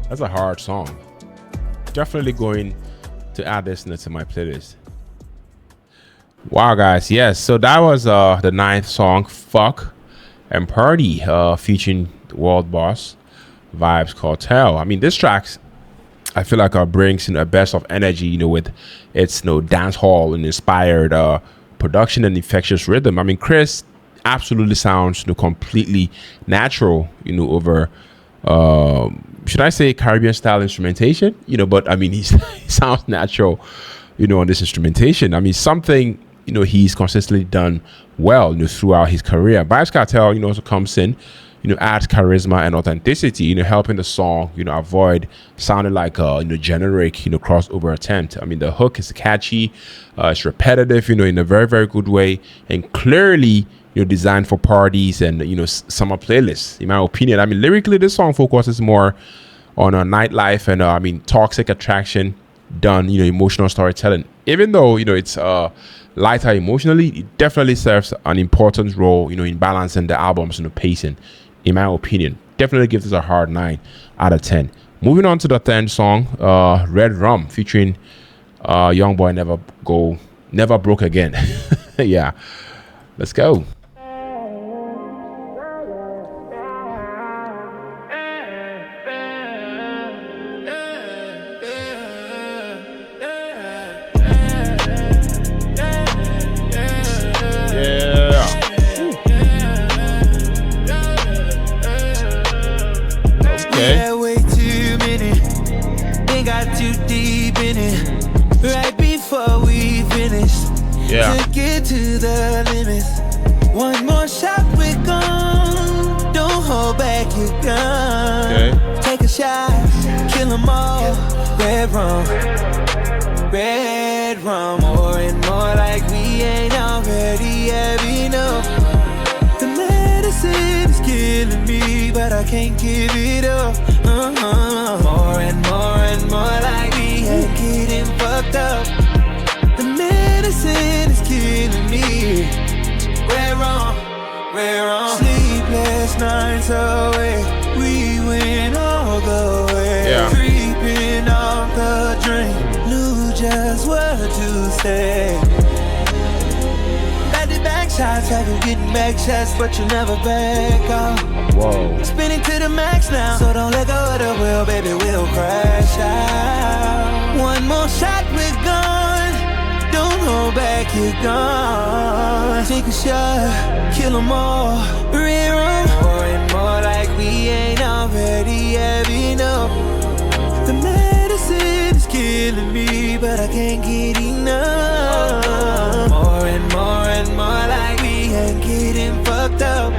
That's a hard song. definitely going to add this to my playlist. Wow, guys, yes. So that was the 9th song, "Fuck and Party," featuring World Boss Vibes Cartel. I mean, this track, I feel like brings a burst of energy, with its dance hall and inspired production and infectious rhythm. I mean, Chris absolutely sounds completely natural, over should I say Caribbean style instrumentation, but I mean he sounds natural, on this instrumentation. I mean, something he's consistently done well, throughout his career. Vibes Cartel, also comes in, adds charisma and authenticity, helping the song, avoid sounding like a generic, crossover attempt. I mean, the hook is catchy, it's repetitive, in a very, very good way, and clearly, designed for parties and summer playlists. In my opinion, I mean, lyrically, this song focuses more on a nightlife and I mean, toxic attraction done, emotional storytelling. Even though it's lighter emotionally, it definitely serves an important role, in balancing the album's pacing. In my opinion, definitely gives this a hard 9 out of 10. Moving on to the 10th song, "Red Rum," featuring Young Boy Never Broke Again. Yeah, let's go. Yeah, way too many. They got too deep in it. Right before we finished. Yeah. Took it to the limits. One more shot, we're gone. Don't hold back your gun. Okay. Take a shot, kill 'em all. Red rum, red rum. More and more like we ain't already have enough. The medicine is killing me, but I can't give it up. More and more like we ain't getting fucked up. The medicine is killing me. Red rum, red rum. Sleepless nights away, we went all the way. Yeah. Creeping off the drain, knew just what to say. Back shots, have you getting back shots, but you never back off. Whoa. Spinning to the max now, so don't let go of the wheel, baby, we'll crash out. One more shot, we're gone. Don't hold back, you're gone. Take a shot, kill 'em all. Red rum. More and more like we ain't already have enough. The medicine is killing me, but I can't get enough. More and more like we ain't getting fucked up.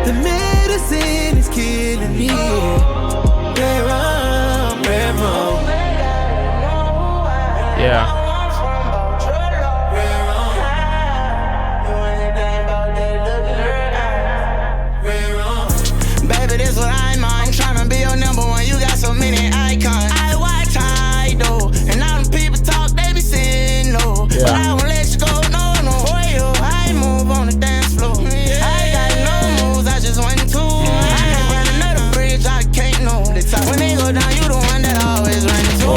The medicine is killing me. Red rum, red rum. Yeah. Baby, this what I'm on. Tryna be your number one. You got so many icons. I watch high though, and all them people talk, they be saying no. Yeah. But I won't let you go, no. Boy, you I move on the dance floor. I got no moves, I just want to. I can't burn another bridge, I can't know. When they go down, you the one that always run into.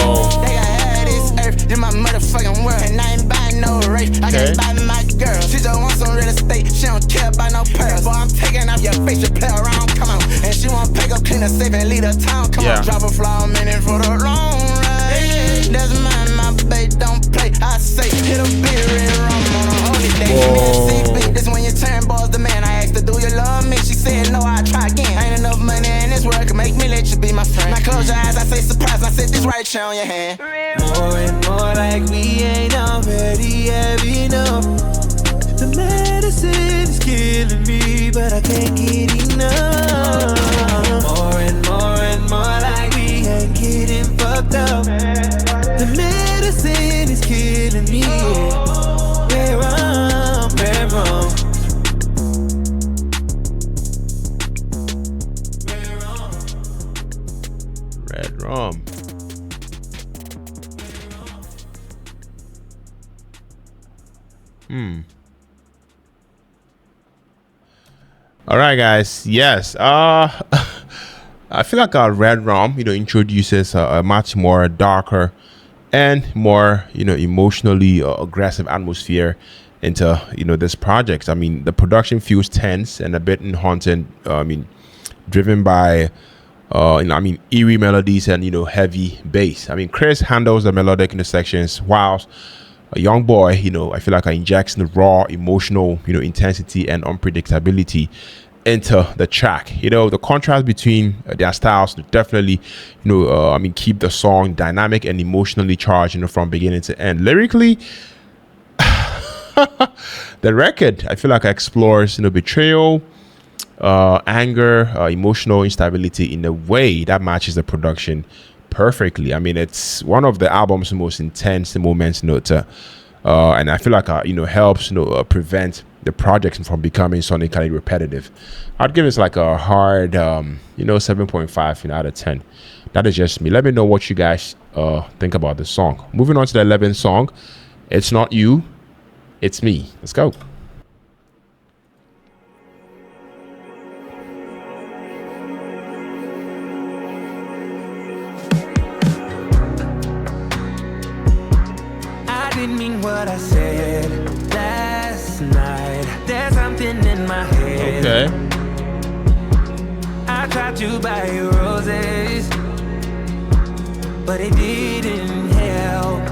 They got had this earth in my motherfucking world, and I ain't buying no race. I can't buy my girl. She just wants some real estate. She don't care about no pearls. Boy, I'm taking off your face, you play around, come on. And she won't pick up, clean her safe and leave the town. Come on, drop a flower minute for the long ride. That's mine, my babe, don't play. I say, hit a beer and rum on a holy day. Give me a sick beat, this when you turn balls the man. I asked her, do you love me? She said, no, I try again. Ain't enough money in this world can make me let you be my friend. Now close your eyes, I say surprise. I said, this right here on your hand. More and more like we ain't already have enough. The medicine is killing me, but I can't get enough. More and more like we ain't getting fucked up. The medicine is killing me. Red rum, red rum. Red rum. All right, guys. Yes. I feel like Red Rum, introduces a much more darker and more, emotionally aggressive atmosphere into, this project. I mean, the production feels tense and a bit haunted. Driven by, eerie melodies and, heavy bass. I mean, Chris handles the melodic sections whilst a young boy, I feel like injects the raw emotional, intensity and unpredictability into the track. The contrast between their styles definitely, keep the song dynamic and emotionally charged, from beginning to end. Lyrically, the record, I feel like, explores, betrayal, anger, emotional instability in a way that matches the production perfectly. I mean, it's one of the album's most intense moments, and I feel like helps prevent the project from becoming sonically repetitive. I'd give it like a hard 7.5 out of 10. That is just me. Let me know what you guys think about this song. Moving on to the 11th song, It's Not You, It's Me. Let's go. Didn't mean what I said last night. There's something in my head. Okay. I tried to buy you roses, but it didn't help.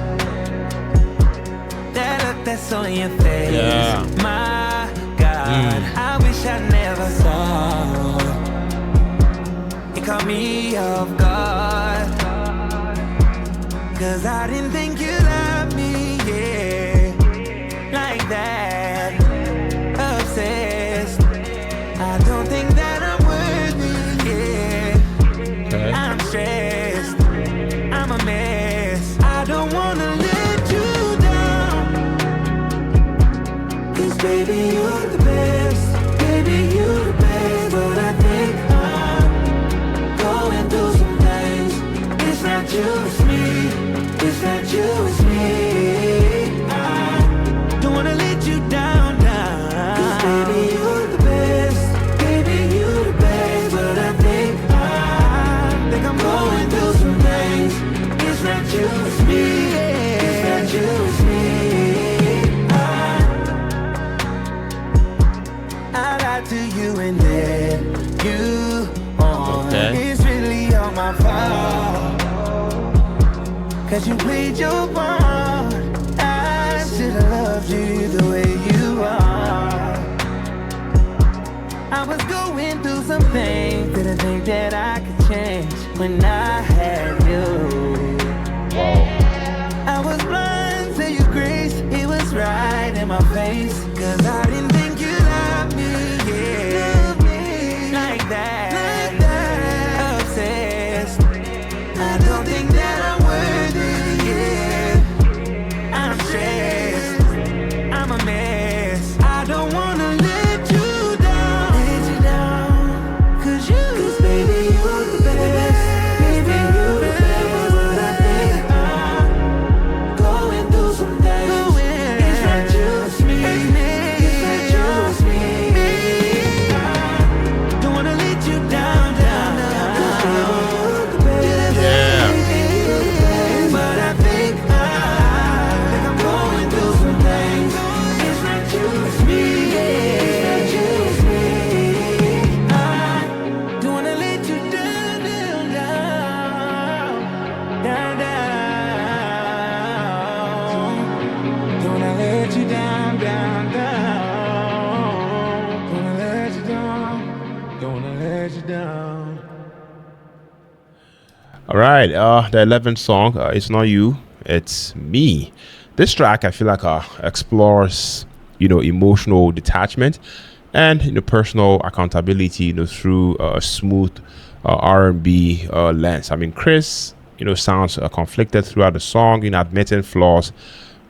That look that's on your face, yeah. My God, I wish I never saw. It caught me off guard, 'cause I didn't think you loved me. Like that, obsessed. I don't think that I'm worthy, Okay. I'm stressed, I'm a mess. I don't wanna let you down, 'cause baby you're the best, baby you're the best. But I think I'm going through some things. It's not you, it's me. It's not you, it's me. Don't wanna let you down, 'cause baby you're the best, baby you're the best. But I think I'm going through some things. It's not you, it's me. It's not you, it's me. I lied to you and then you on. Okay. It's really all my fault, 'cause you played your part. I should've loved you the way you are. I was going through some things, didn't think that I could change when I had you. I was blind to your grace, it was right in my face, 'cause I didn't think you loved me, like that, obsessed. I don't think that I'm worthy, I'm stressed, I'm a mess. I don't wanna let you down, 'cause baby you're the best, baby you're the best. But I think I'm going through some things. It's not you, it's me. It's not you, it's me. Don't wanna let you down, 'cause baby you're the best. Yeah. But I think I'm going through some things. It's not you, it's me. It's not you, it's me. I don't wanna let you down, down, down, down. Don't wanna let you down, down, down. Don't wanna let you down. Don't wanna let you down. All right, the 11th song, It's Not You, It's Me. This track, I feel like, explores, emotional detachment and, personal accountability, through a smooth R&B lens. I mean, Chris, sounds conflicted throughout the song, admitting flaws,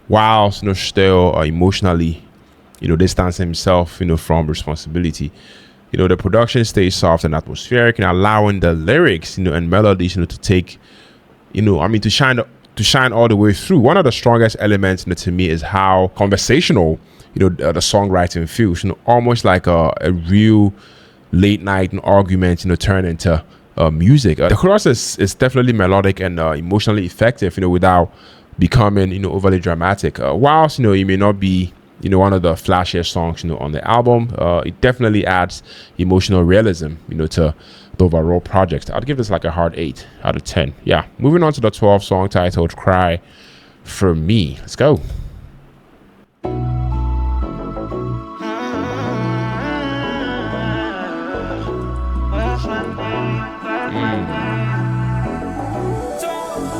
whilst, still emotionally, distancing himself, from responsibility. The production stays soft and atmospheric, and allowing the lyrics, and melodies, to take, to shine all the way through. One of the strongest elements, to me, is how conversational, the songwriting feels. Almost like a real late night argument, turn into music. The chorus is definitely melodic and emotionally effective, without becoming, overly dramatic. Whilst, it may not be, one of the flashiest songs, on the album, it definitely adds emotional realism, to the overall project. I'd give this like a hard 8 out of 10. Yeah. Moving on to the 12th song titled Cry For Me. Let's go.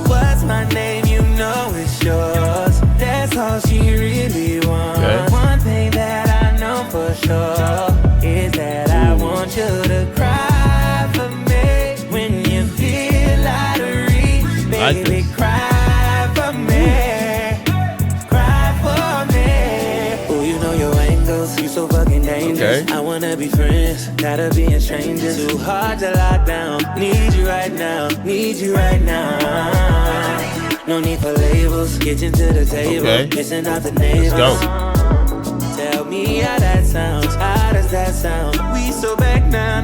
What's my name? You know it's yours. That's all she really wants. Okay. One thing that I know for sure is that I want you to cry for me when you feel out of reach. Baby, cry for me. Cry for me. Oh, you know your angles. You so fucking dangerous. Okay. I wanna be friends. Gotta be strangers. Too hard to lock down. Need you right now. Need you right now. No need for labels, kitchen to the table, missing out the neighbors. Let's go. Tell me how that sounds, how does that sound? We so back now.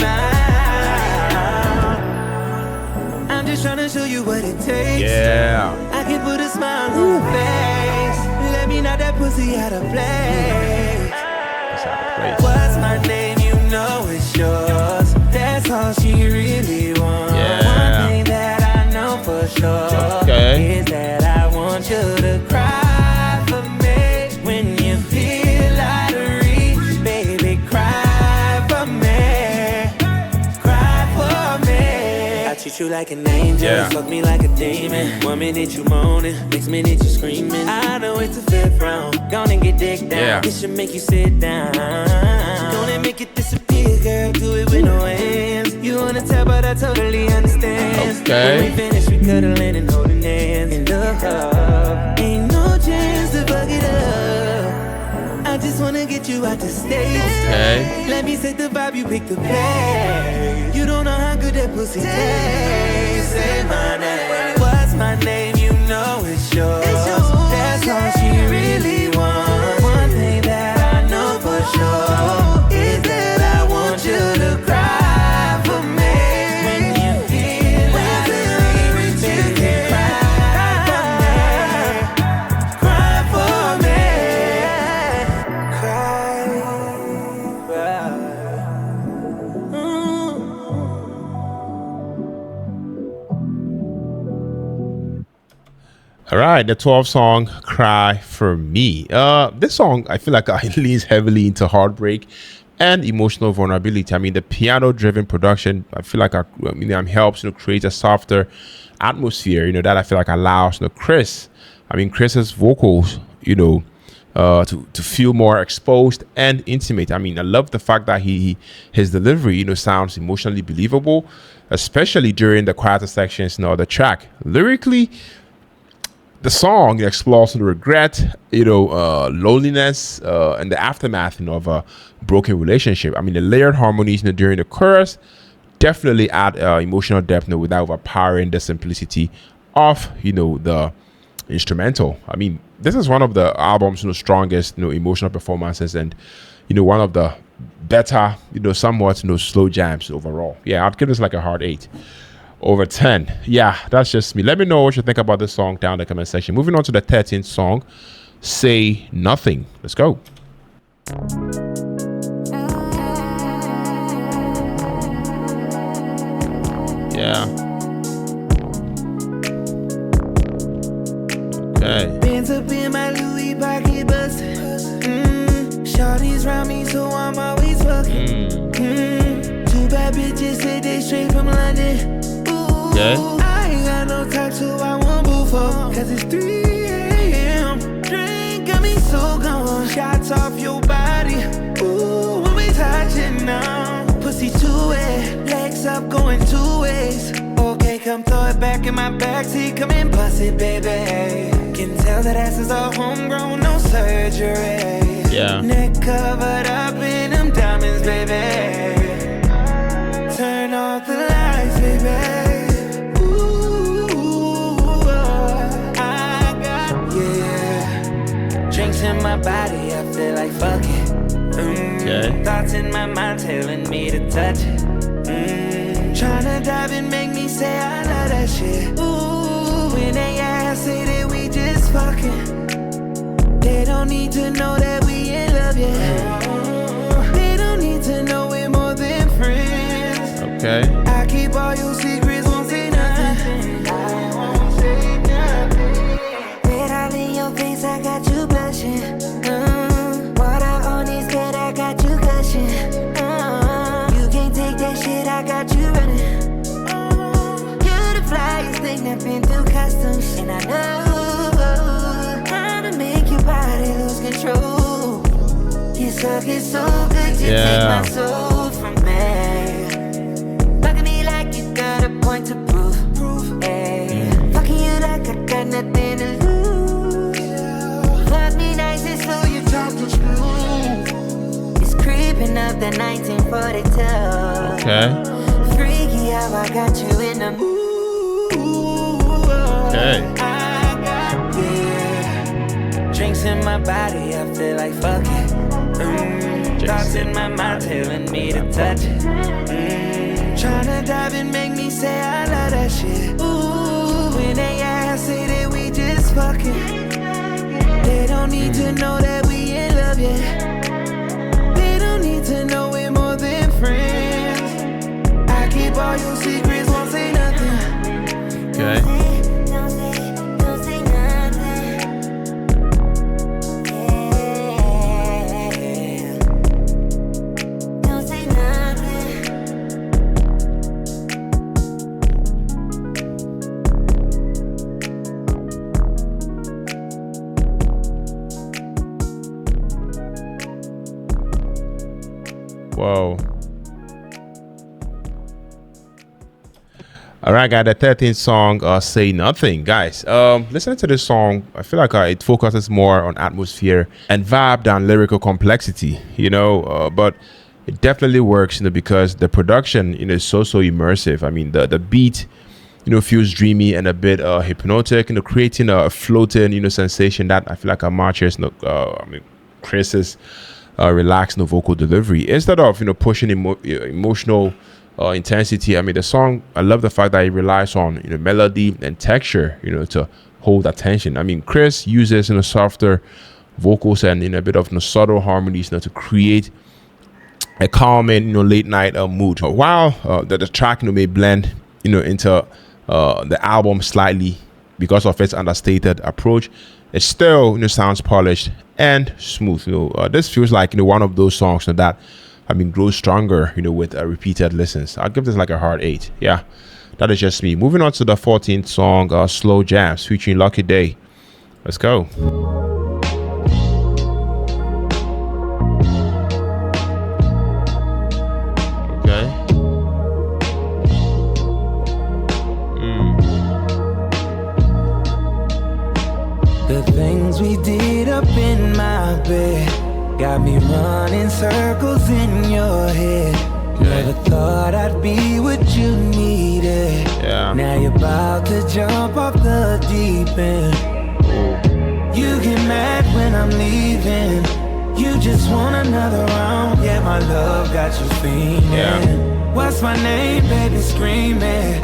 I'm just trying to show you what it takes. Yeah. I can put a smile on your face. Let me knock that pussy out of place. What's my name? You know it's yours. That's all she really wants. Yeah. One thing that I know for sure is that I want you to cry for me when you feel out of reach. Baby, cry for me. Cry for me. I treat you like an angel, fuck me like a demon. 1 minute you moaning, next minute you screaming. I know it's a fifth round. Gonna get dick down. This should make you sit down. Gonna make it disappear, girl. Do it with no hands. You wanna tell, but I totally understand. When we finish, we cuddling and holding hands in the hub. Ain't no chance to fuck it up. I just wanna get you out the state. Let me set the vibe, you pick the pace. You don't know how good that pussy tastes. Say my name. What's my name? You know it's yours. That's all she really wants. One thing that I know for sure is that I want you to cry for me when you feel out of reach. Baby, cry for me. Cry for me. Cry. All right, the 12th song, Cry For Me. This song, I feel like it leans heavily into heartbreak and emotional vulnerability. I mean, the piano-driven production, I feel like helps create a softer atmosphere, that I feel like allows Chris's vocals, to feel more exposed and intimate. I mean, I love the fact that his delivery, sounds emotionally believable, especially during the quieter sections of the track. Lyrically, the song explores the regret, loneliness, and the aftermath, of a broken relationship. I mean, the layered harmonies during the chorus definitely add emotional depth, without overpowering the simplicity of, the instrumental. I mean, this is one of the album's strongest, emotional performances, and one of the better, somewhat, slow jams overall. Yeah, I'd give this like a hard 8 over 10. Yeah, that's just me. Let me know what you think about this song down in the comment section. Moving on to the 13th song, Say Nothing. Let's go. Yeah. Okay. Bands up in my Louis pocket bust. Shawty's round me, so I'm always fucking. Two bad bitches say they straight from London. I ain't got no time, so I won't move for. Cause it's 3 a.m. Drink got me so gone. Shots off your body. Ooh, when we touching now. Pussy too wet. Legs up going 2 ways. Okay, come throw it back in my backseat. Come and bust it, baby. Can tell that ass is all homegrown, no surgery. Yeah. Neck covered up in them diamonds, baby. Turn off the lights, baby. Drinks in my body, I feel like fuck it. Thoughts in my mind telling me to touch it. Tryna dive and make me say I love that shit. Ooh, when they ask, say that we just fucking. They don't need to know that we in love yet. They don't need to know we're more than friends. Okay. I keep all your secrets, won't say nothing. I won't say nothing. Red all in your face, I got you blushing. Water on his head, I got you gushing. You can't take that shit, I got you running. You're the flyest thing that been through customs. And I know how to make your body lose control. You suck it so good, you take my soul from me. Fucking me like you got a point to prove. Ay. Fucking you like I got nothing to lose. Fuck me nice and slow, you drop the screw. It's creeping up the 1942. Okay. Freaky how I got you in the mood. Okay. I got drinks in my body, I feel like fuck it. Thoughts in my mind telling me to touch it. Tryna dive and make me say I love that shit. Ooh, when they ask, say that we just fucking. They don't need to know that we in love yet. They don't need to know we're more than friends. I keep all your secrets, won't say nothing. Okay. Whoa. All right, got the 13th song, Say Nothing. Guys, listening to this song, I feel like it focuses more on atmosphere and vibe than lyrical complexity, you know, but it definitely works, you know, because the production, you know, is so immersive. I mean, the beat, you know, feels dreamy and a bit hypnotic, you know, creating a floating, you know, sensation that I feel like matches, you know, Chris's relaxed, you know, vocal delivery instead of, you know, pushing emotional intensity. I mean, the song, I love the fact that it relies on, you know, melody and texture, you know, to hold attention. I mean, Chris uses, you know, softer vocals and, you know, a bit of, you know, subtle harmonies, you know, to create a calming, you know, late night mood. While the track, you know, may blend, you know, into the album slightly because of its understated approach, it still, you know, sounds polished and smooth. You know, this feels like, you know, one of those songs, you know, that, I mean, grows stronger, you know, with repeated listens. I'll give this like a hard 8. Yeah, that is just me. Moving on to the 14th song, Slow Jamz, featuring Lucky Day. Let's go. The things we did up in my bed got me running circles in your head. Never thought I'd be what you needed. Now you're about to jump off the deep end. You get mad when I'm leaving. You just want another round. Yeah, my love got you fiending. What's my name, baby, screaming?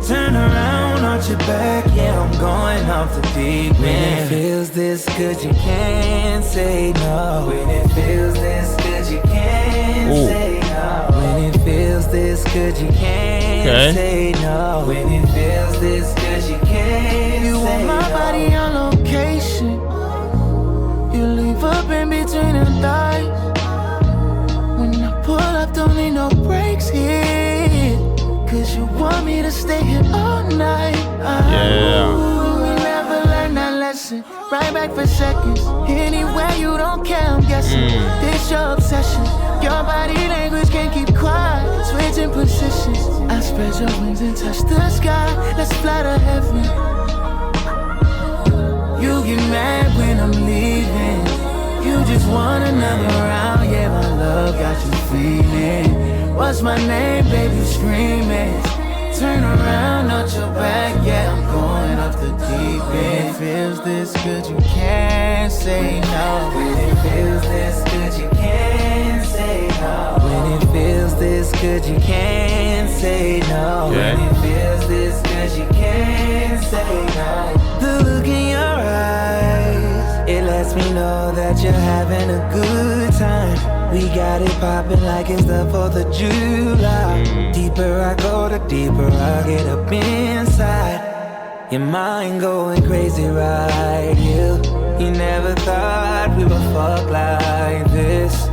Turn around, arch your back, yeah, I'm going off the deep end. When it feels this good, you can't say no. When it feels this good, you can't say no. When it feels this good, you can't say no. When it feels this good, you can't you say no. You want my body on location. You leave up in between the thighs. When I pull up, don't need no brakes here. Cause you want me to stay here all night. We never learned that lesson. Right back for seconds. Anywhere you don't care, I'm guessing. This your obsession. Your body language can't keep quiet. Switching positions. I spread your wings and touch the sky. Let's fly to heaven. You get mad when I'm leaving. You just want another round. Yeah, my love got you feeling. What's my name, baby, screaming? Turn around, not your back, yeah, I'm going off the deep end. It feels this good, you can't say no. When it feels this good, you can't say no. When it feels this good, you can't say no. say no. When it feels this good, you can't say no. The look in your eyes, it lets me know that you're having a good time. We got it popping like it's the 4th of July. Deeper I go, the deeper I get up inside. Your mind going crazy, right? You never thought we would fuck like this.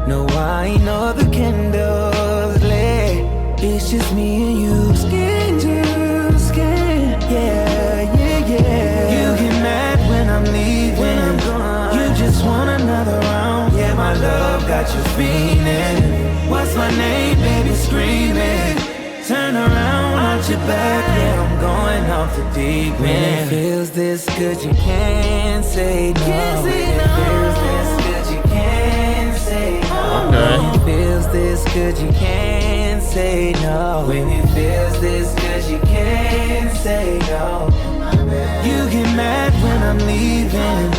No, I ain't know the candles lit. It's just me and you, skin to skin. Yeah, yeah, yeah. You get mad when I'm leaving. When I'm gone, you just want another round. Yeah, my love got you feeling. What's my name, baby? Screaming. Turn around, watch your back. Yeah, I'm going off the deep end. When it feels this good, you can't say no. When it feels this good, you can't say no. When it feels this good, you can't say no. When it feels this good, you can't say no. You get mad when I'm leaving.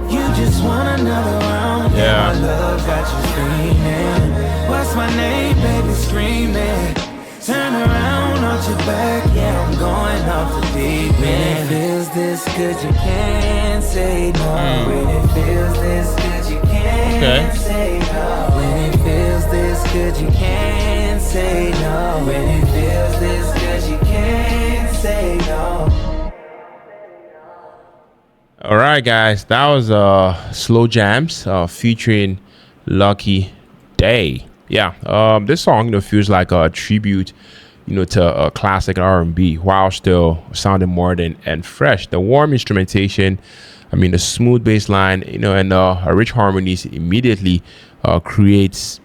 You just want another round. Yeah, my love got you screaming. What's my name, baby? Screaming. Turn around, watch your back. Yeah, I'm going off the deep end. When it feels this good, you can't say no. When it feels this good, you can't say no. When it feels this good, you can't say no. When it feels this good, you can't say no. All right, guys, that was Slow Jamz featuring Lucky Day. Yeah, this song, feels like a tribute, to a classic R&B while still sounding modern and fresh. The warm instrumentation, the smooth bass line, and rich harmonies immediately creates,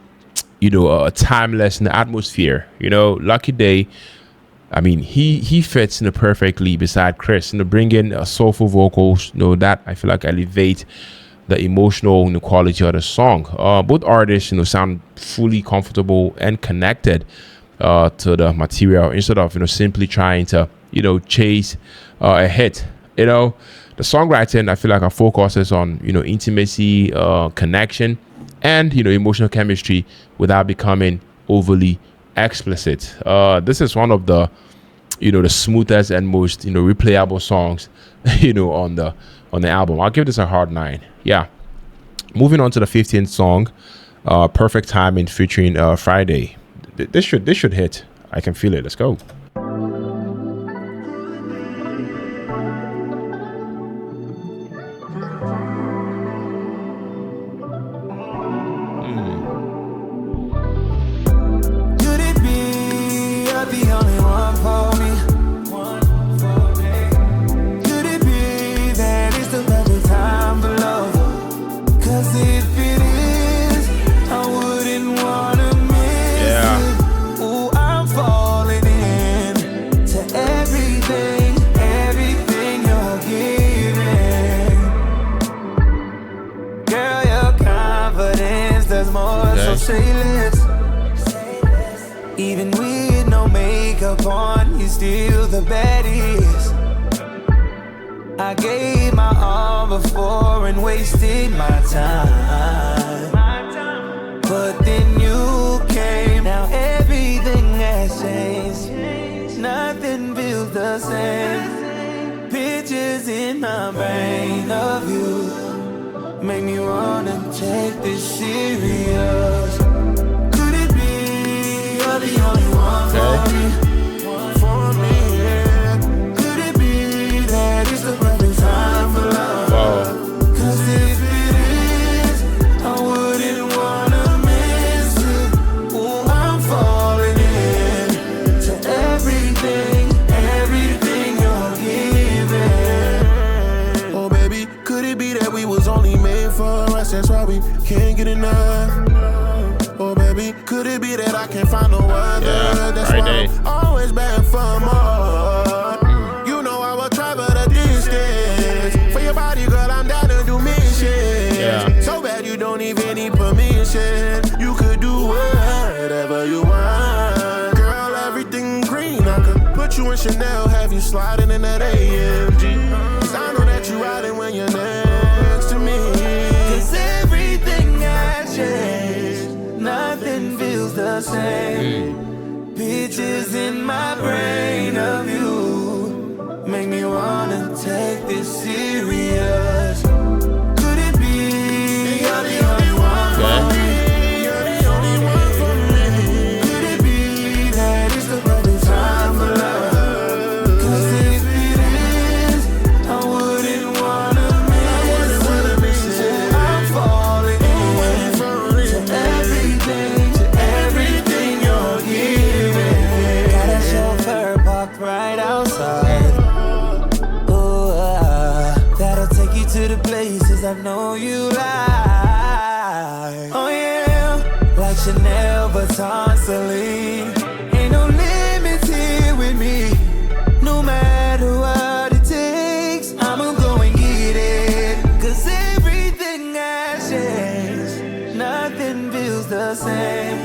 a timeless atmosphere. Lucky Day, he fits perfectly beside Chris, bringing soulful vocals, that I feel like elevate the emotional quality of the song. Both artists sound fully comfortable and connected to the material instead of simply trying to chase a hit. The songwriting, I feel like, focuses on intimacy, connection, and emotional chemistry without becoming overly explicit. This is one of the the smoothest and most replayable songs on the album. I'll give this a hard 9. Yeah. Moving on to the 15th song, Perfect Timing featuring Friday. This should hit. I can feel it. Let's go. Could it be you're the only one for me? Could it be that it's the perfect time for love? Cause if it is, I wouldn't wanna miss it. Ooh, I'm falling in to everything you're giving. Girl, your confidence does more, so say less. Even with no makeup on, you're still the baddest. I gave my all before and wasted my time. But then you came, now everything has changed. Nothing feels the same. Pictures in my brain of you make me wanna take this serious. Could it be you're the only one for me? For me, yeah. Could it be that it's the perfect time for love? Cause if it is, I wouldn't wanna miss it. Ooh, I'm falling in to everything you're giving. Oh baby, could it be that we was only made for us? That's why we can't get enough. Oh baby, could it be that I can't find no other? That's why I'm always back for more. You know I will travel the distance for your body, girl. I'm down to do mission. So bad you don't even need permission. You could do whatever you want, girl. Everything green. I could put you in Chanel, have you sliding in that AMG. Cause I know that you riding when you're next to me. Cause everything has changed. Nothing feels the same. Pictures in my brain of you make me wanna take this serious. Could it be you're the only one for me? You're the only one for me. Could it be that it's the perfect time for love? 'Cause if it is, I wouldn't wanna miss it. I'm falling in to everything you're giving. Got a chauffeur parked right outside. That'll take you to the places I know you like. Oh yeah, like Chanel, Vuitton, Celine. Ain't no limits here with me. No matter what it takes, I'ma go and get it. 'Cause everything has changed. Nothing feels the same.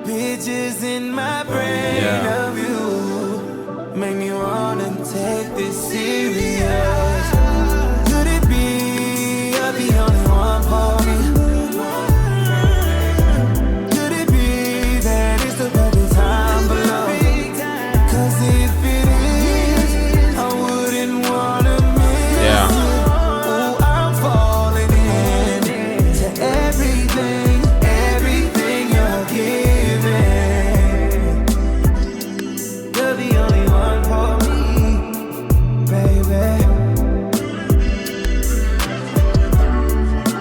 Pictures in my brain of you make me wanna take this serious. Could it be you're the only one for me? Could it be that it's the perfect time for love? 'Cause if it is, I wouldn't wanna miss it. Oh, I'm falling in to everything you're giving. You're the only one for me, baby.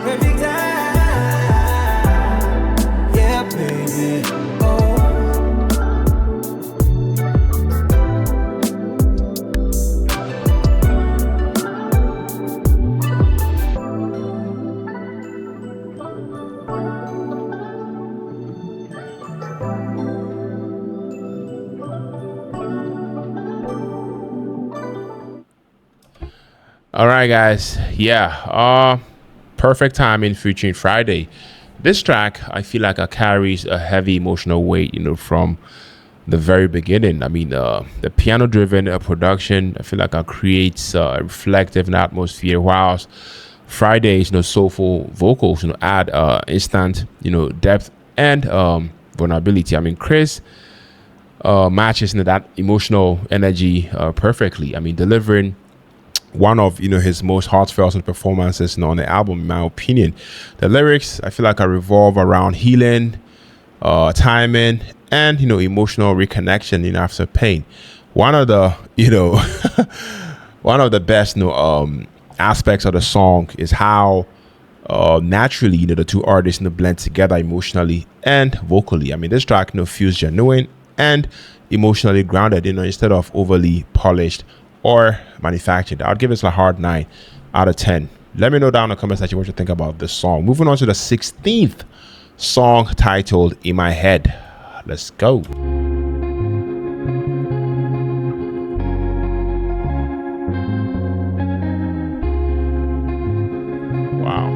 Perfect time, yeah, baby. Oh. All right, guys. Perfect timing featuring Friday. This track, I feel like it carries a heavy emotional weight, from the very beginning. I mean, the piano-driven production, I feel like it creates a reflective atmosphere, whilst Friday's, soulful vocals, add instant, depth and vulnerability. I mean, Chris matches that emotional energy perfectly. I mean, delivering one of his most heartfelt performances on the album, in my opinion. The lyrics, I feel like, I revolve around healing, timing, and emotional reconnection after pain. One of the one of the best aspects of the song is how naturally the two artists blend together emotionally and vocally. I mean, this track feels genuine and emotionally grounded, instead of overly polished or manufactured. I'd give it a hard 9 out of 10. Let me know down in the comment section what you think about this song. Moving on to the 16th song, titled In My Head. Let's go. Wow.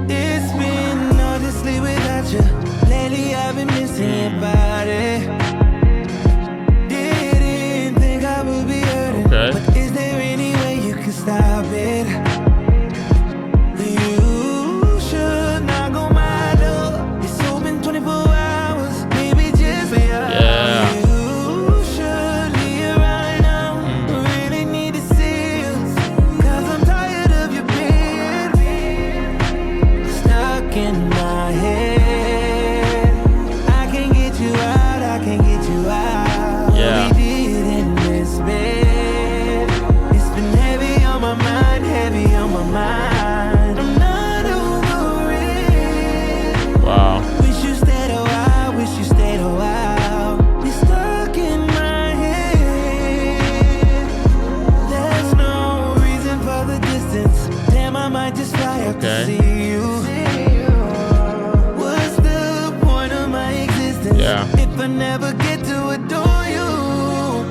It's been hard to sleep without you. Lately I've been missing your body. Okay. But is there any way you can stop it? You should knock on my door. It's open 24 hours. Maybe just for you. Yeah. You should leave right now. Really need to see you. 'Cause I'm tired of you being stuck in my head. I can't get you out. I can't get you out. Yeah. We did in this bed. Heavy on my mind. I'm not over it. Wow. Wish you stayed a while. Wish you stayed a while. You're stuck in my head. There's no reason for the distance. Damn, I might just fly up to see you. What's the point of my existence? Yeah. If I never get to adore you,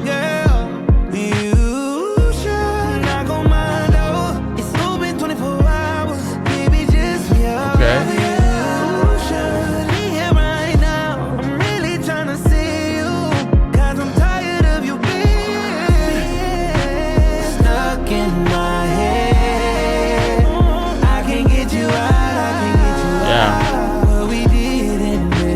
girl. You should knock on my door. It's open 24 hours. Baby, just be alright. You should be here right now. I'm really trying to see you. 'Cause I'm tired of you being stuck in my head. I can't get you out. I can't get you out. What we did in this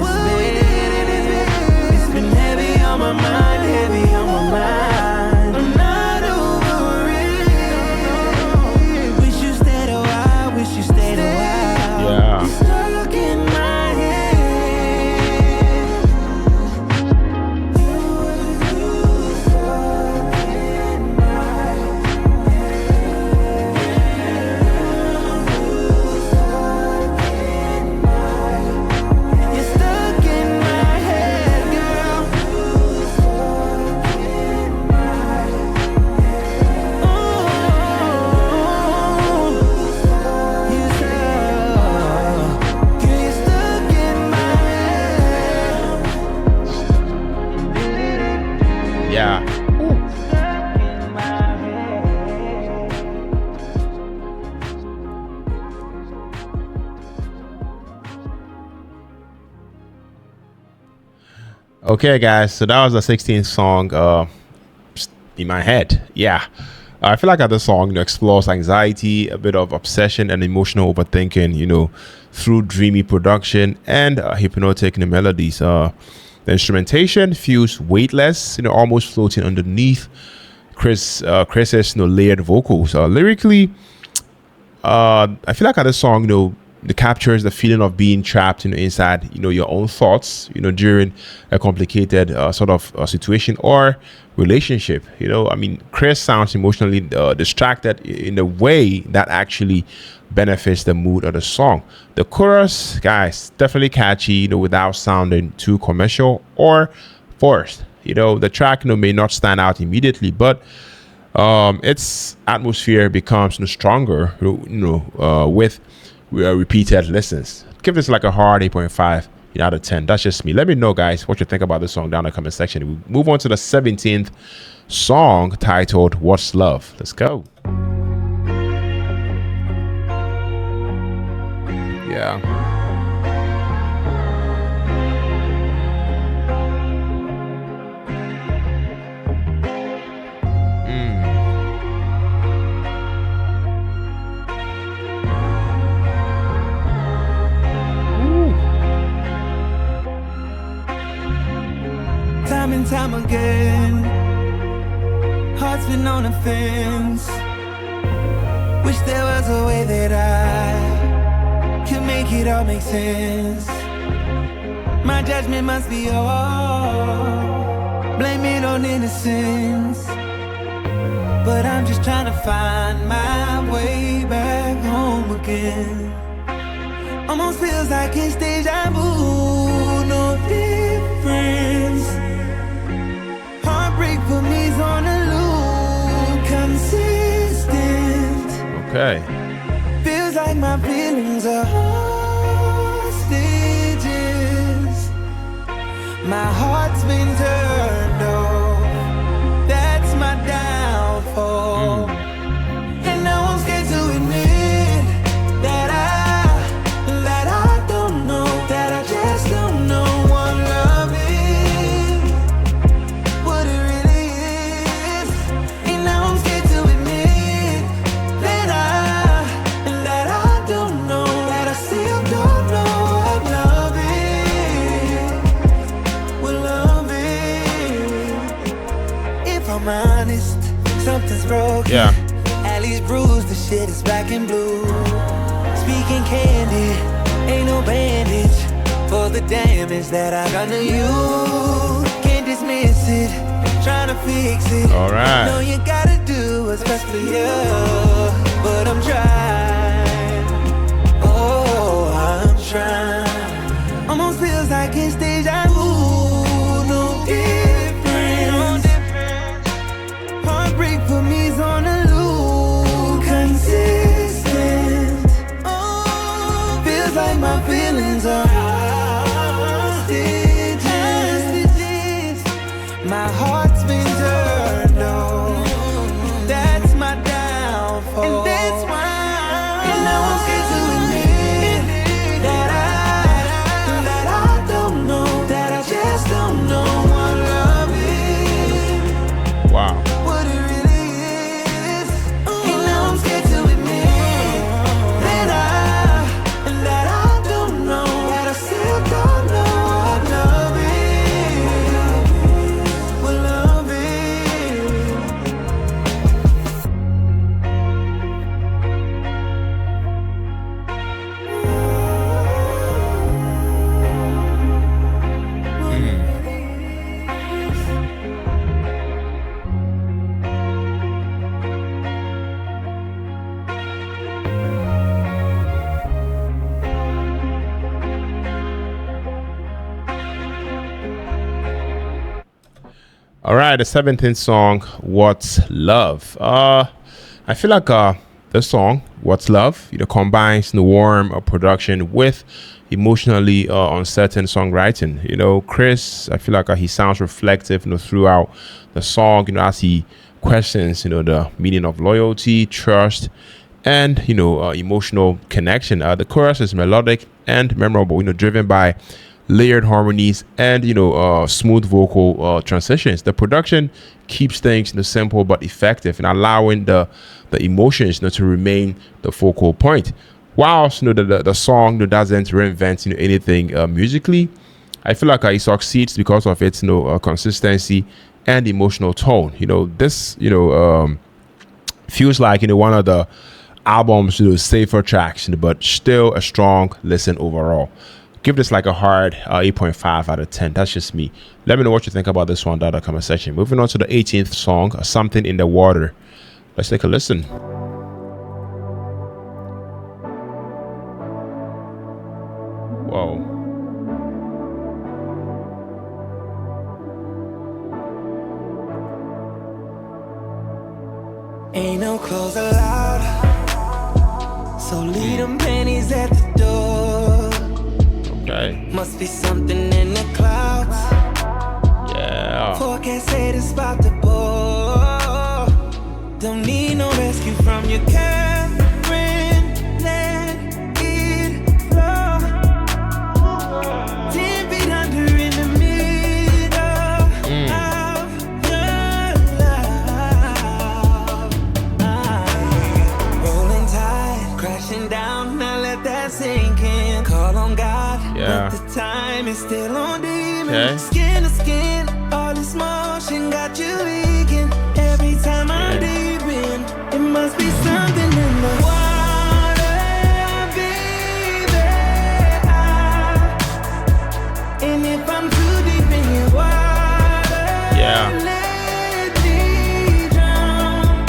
Okay, guys, so that was the 16th song in my head. Yeah. I feel like this song, explores anxiety, a bit of obsession, and emotional overthinking, through dreamy production and hypnotic melodies. The instrumentation feels weightless, almost floating underneath Chris's layered vocals. Lyrically, I feel like this song, it captures the feeling of being trapped, inside, your own thoughts, during a complicated sort of situation or relationship. Chris sounds emotionally distracted in a way that actually benefits the mood of the song. The chorus, guys, definitely catchy, without sounding too commercial or forced. The track, may not stand out immediately, but its atmosphere becomes stronger, with repeated listens. Give this like a hard 8.5 out of 10. That's just me. Let me know, guys, what you think about this song down in the comment section. We move on to the 17th song, titled What's Love. Let's go. Yeah. Time and time again, heart's been on the fence. Wish there was a way that I could make it all make sense. My judgment must be all, blame it on innocence. But I'm just trying to find my way back home again. Almost feels like it's deja vu, no difference. Heartbreak for me's on a loop, consistent. Okay. Feels like my feelings are hostages. My heart's been turned off. That's my downfall. And now I'm scared to admit that I don't know, that I just don't know what love is, what it really is. And now I'm scared to admit that I don't know, that I still don't know what love is, what love is. If I'm honest, something's broken. Yeah. At least bruised, the shit is black and blue. Speaking candid, ain't no bandage for the damage that I done to you. Can't dismiss it, trying to fix it. Alright. Know you gotta do what's best for you, but I'm trying. Oh, I'm trying. Almost feels like it's deja vu. No difference. Heartbreak for me's on a loop, consistent. Oh, feels like my feelings are hostages. My heart's been turned on. That's my downfall. And that's why. And now I'm scared to admit that I don't know, that I just don't know what love is, Wow. what it really is. And now I'm scared to admit that I don't know, that I still don't know what love is, what love is. All right, the 17th song, What's Love? I feel like the song, What's Love, combines the warm production with emotionally uncertain songwriting. Chris, I feel like he sounds reflective, throughout the song, as he questions, the meaning of loyalty, trust, and, emotional connection. The chorus is melodic and memorable, driven by layered harmonies, and smooth vocal transitions. The production keeps things simple but effective, and allowing the emotions to remain the focal point. Whilst the song doesn't reinvent anything musically, I feel like it succeeds because of its consistency and emotional tone. This feels like one of the album's safer tracks, but still a strong listen overall. Give this like a hard 8.5 out of 10. That's just me. Let me know what you think about this one down in the comment section. Moving on to the 18th song, Something in the Water. Let's take a listen. Whoa. Ain't no clothes allowed, so leave them panties at the door. Okay. Must be something in the clouds. Yeah. Forecast say it's about to pour. Don't need no rescue from your Karen. Let it flow. 10 feet under in the middle of your love. Rolling tide, crashing down. Now let that sink in. Call on God, Yeah. but the time is still on demon. Okay. Skin to skin, all this motion got you leaking. Every time I'm deep in, it must be something in the water, baby. And if I'm too deep in your water, Yeah. let me drown.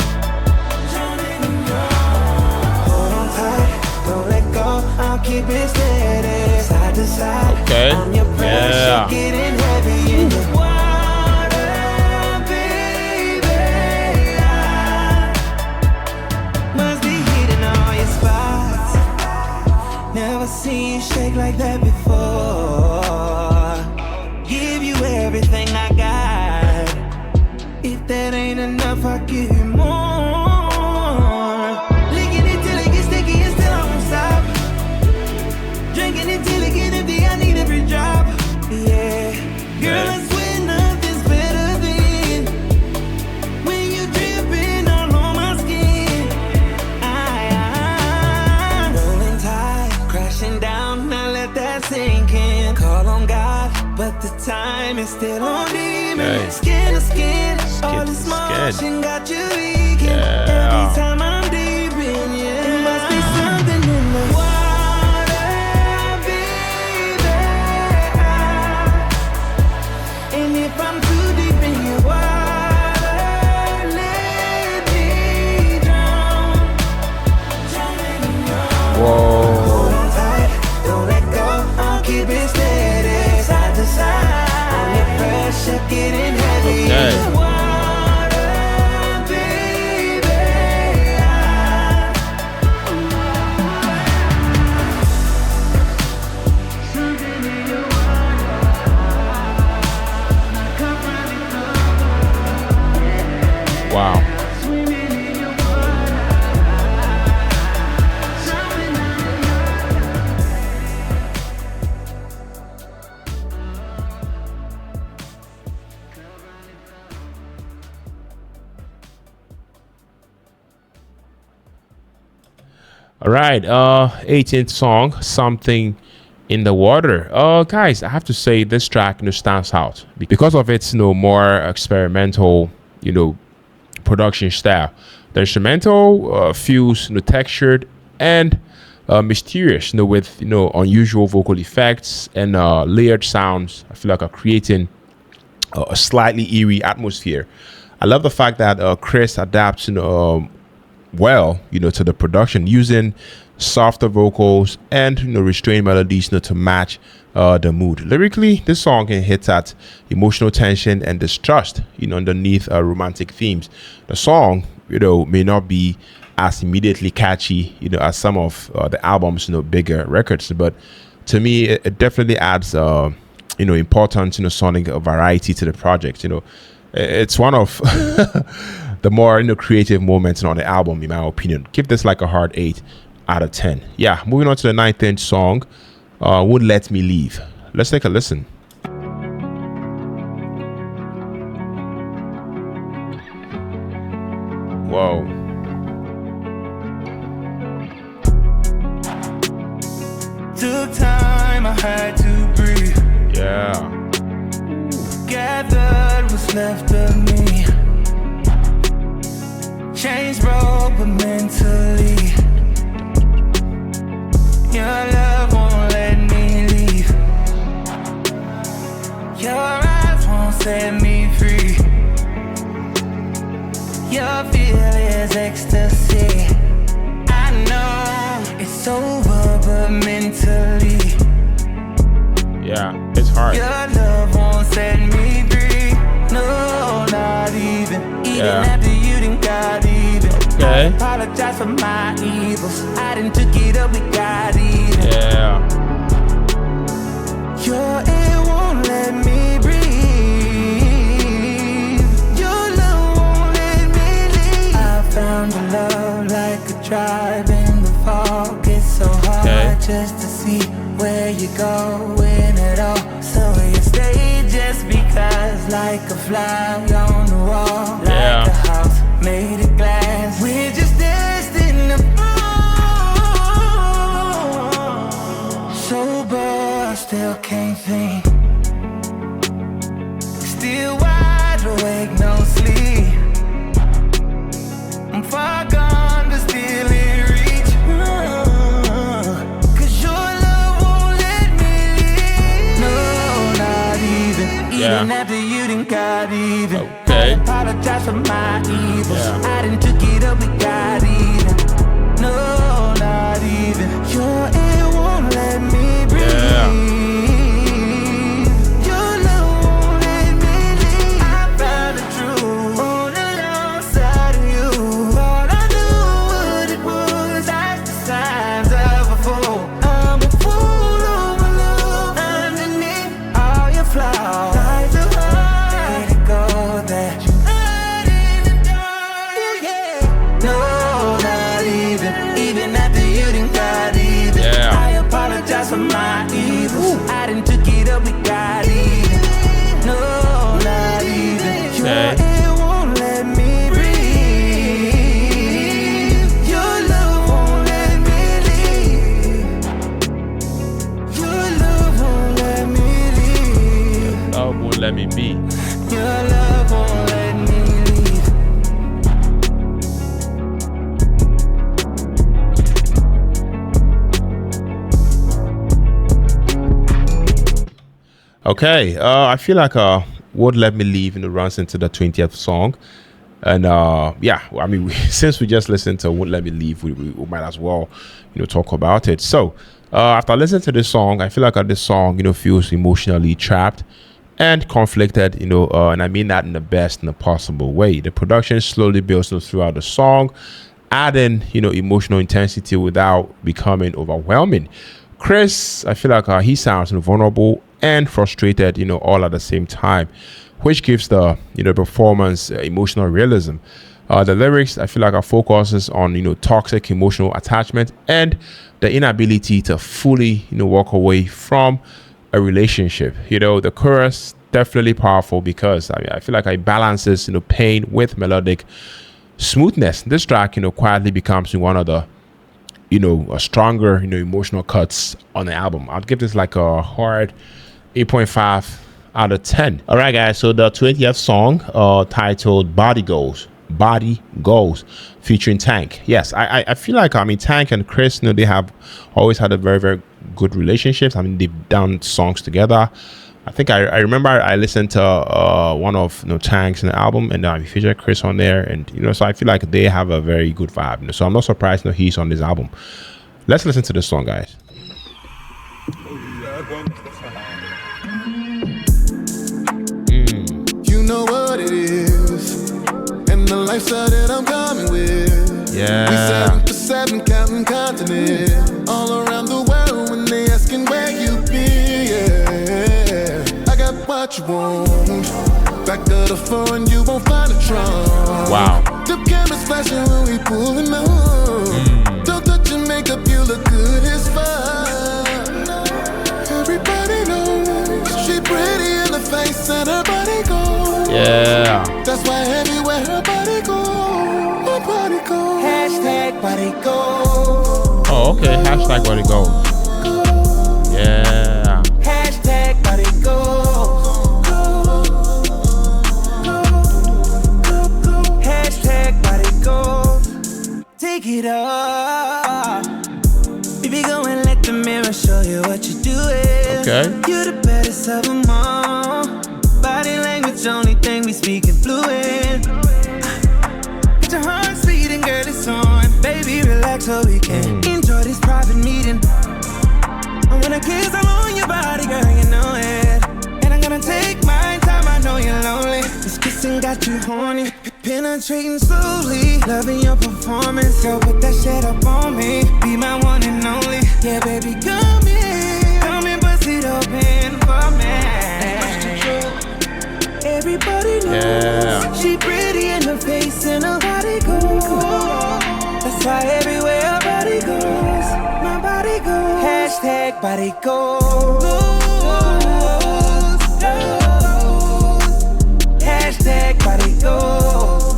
Hold on tight, don't let go, I'll keep it steady. Side to side, Okay. I'm your pressure, Yeah. getting heavy in the water, baby. Must be hitting all your spots. Never seen you shake like that before. Give you everything I got. If that ain't enough, I'll give you more. Licking it till it gets sticky and still I won't stop. Drinking it till it get empty, I need every drop. Yeah, girl, I swear nothing's better than when you dripping all on my skin. Rolling tide, crashing down, now let that sink in. Call on God, but the time is still on demon. Okay. Skin to skin, all to this skin. motion got you leaking. Yeah. Every time I'm deep in, yeah, it must be something in the water, baby. And if I'm too deep in your water, let me drown. Whoa. Hold on tight, don't let go, I'll keep it steady. Side to side, under pressure, getting heavy in Okay. the water, baby. Something in your water, come running over. Wow. Swimming in your water, something in your All right, 18th song, Something in the Water. Guys, I have to say this track stands out because of its more experimental production style. The instrumental feels textured and mysterious, with unusual vocal effects and layered sounds. I feel like are creating a slightly eerie atmosphere. I love the fact that Chris adapts well to the production, using softer vocals and restrained melodies to match the mood. Lyrically, this song hits at emotional tension and distrust underneath romantic themes. The song may not be as immediately catchy as some of the album's bigger records, but to me it definitely adds important sonic variety to the project. It's one of the more creative moments on the album, in my opinion. Give this like a hard 8 out of 10. Yeah, moving on to the 19th song, Won't Let Me Leave. Let's take a listen. Whoa. Took time, I had to breathe. Yeah. Gathered what's left of me. Chains broke, but mentally. Your love won't let me leave. Your eyes won't set me free. Your feel is ecstasy. I know it's over, but mentally. Yeah, it's hard. Your love won't set me free. No, not even. Even after you done got even. Okay. I apologize for my evils. I done took it up with God even. Yeah. Your air won't let me breathe. Your love won't let me leave. I found a love like a drive in the fog. It's so hard just to see where you're going at all. So you stay just because, like a fly on the wall, like a house made of glass. We're just destined to fall. Sober, I still can't think. Still wide awake, no sleep. I'm far gone, but still in reach. 'Cause your love won't let me leave. No, not even. Even after you done got even. I apologize for my evils. I done took it up with God even. No, not even. Your air won't let me breathe. Your love won't let me leave. I found the truth on the long side of you. All I knew what it was, like the signs of a fool. I'm a fool of my love. Underneath all your flaws, lies of heart. Let it go there. No, not even. Even after you done got even. I apologize for my evils. I done took it up with God even. No, not even. Your air won't let me breathe. Your love won't let me leave. Your love won't let me leave. Love won't let me be. Your love won't let me leave. Okay, I feel like Won't Let Me Leave runs into the 20th song. And yeah, I mean, since we just listened to Won't Let Me Leave, we might as well, talk about it. So after listening to this song, I feel like this song, feels emotionally trapped and conflicted, and I mean that in the best and the possible way. The production slowly builds throughout the song, adding, emotional intensity without becoming overwhelming. Chris, I feel like he sounds vulnerable and frustrated, all at the same time, which gives the performance emotional realism. The lyrics, I feel like, focuses on toxic emotional attachment and the inability to fully walk away from a relationship. The chorus definitely powerful because I feel like it balances pain with melodic smoothness. This track quietly becomes one of the a stronger emotional cuts on the album. I'd give this like a hard 8.5 out of 10. All right, guys, so the 20th song titled Body Goals, featuring Tank. Yes, I feel like Tank and Chris, they have always had a very, very good relationships. They've done songs together. I think I remember I listened to one of Tank's album, and he featured Chris on there, and so I feel like they have a very good vibe. So I'm not surprised he's on this album. Let's listen to this song, guys. You know what it is, and the lifestyle that I'm coming with. Yeah. We 7 for 7 counting continents, all around the world when they asking where you be. Yeah, I got what you want. Back to the phone, you won't find a trunk. Wow. The cameras flashing when we pulling up. Don't touch your makeup, you look good as fuck. Everybody know face and her body goes. Yeah. That's why everywhere her body goes, her body goes. Hashtag body goals. Oh, okay. Hashtag body goals. Yeah. Hashtag body goals. Hashtag body goals. Take it off. Baby, go and let the mirror show you what you're doing. Okay. You're the baddest of them all. Body language, only thing we speaking fluent. Get your heart beating, girl, it's on. Baby, relax so we can enjoy this private meeting. I wanna kiss all on your body, girl, you know it. And I'm gonna take my time, I know you're lonely. This kissing got you horny, penetrating slowly. Loving your performance, girl, put that shit up on me. Be my one and only. Yeah, baby, come in, bust it open for me. Everybody knows she pretty in her face and her body goes. That's why everywhere her body goes, my body goes. Hashtag body goals. Hashtag body goals.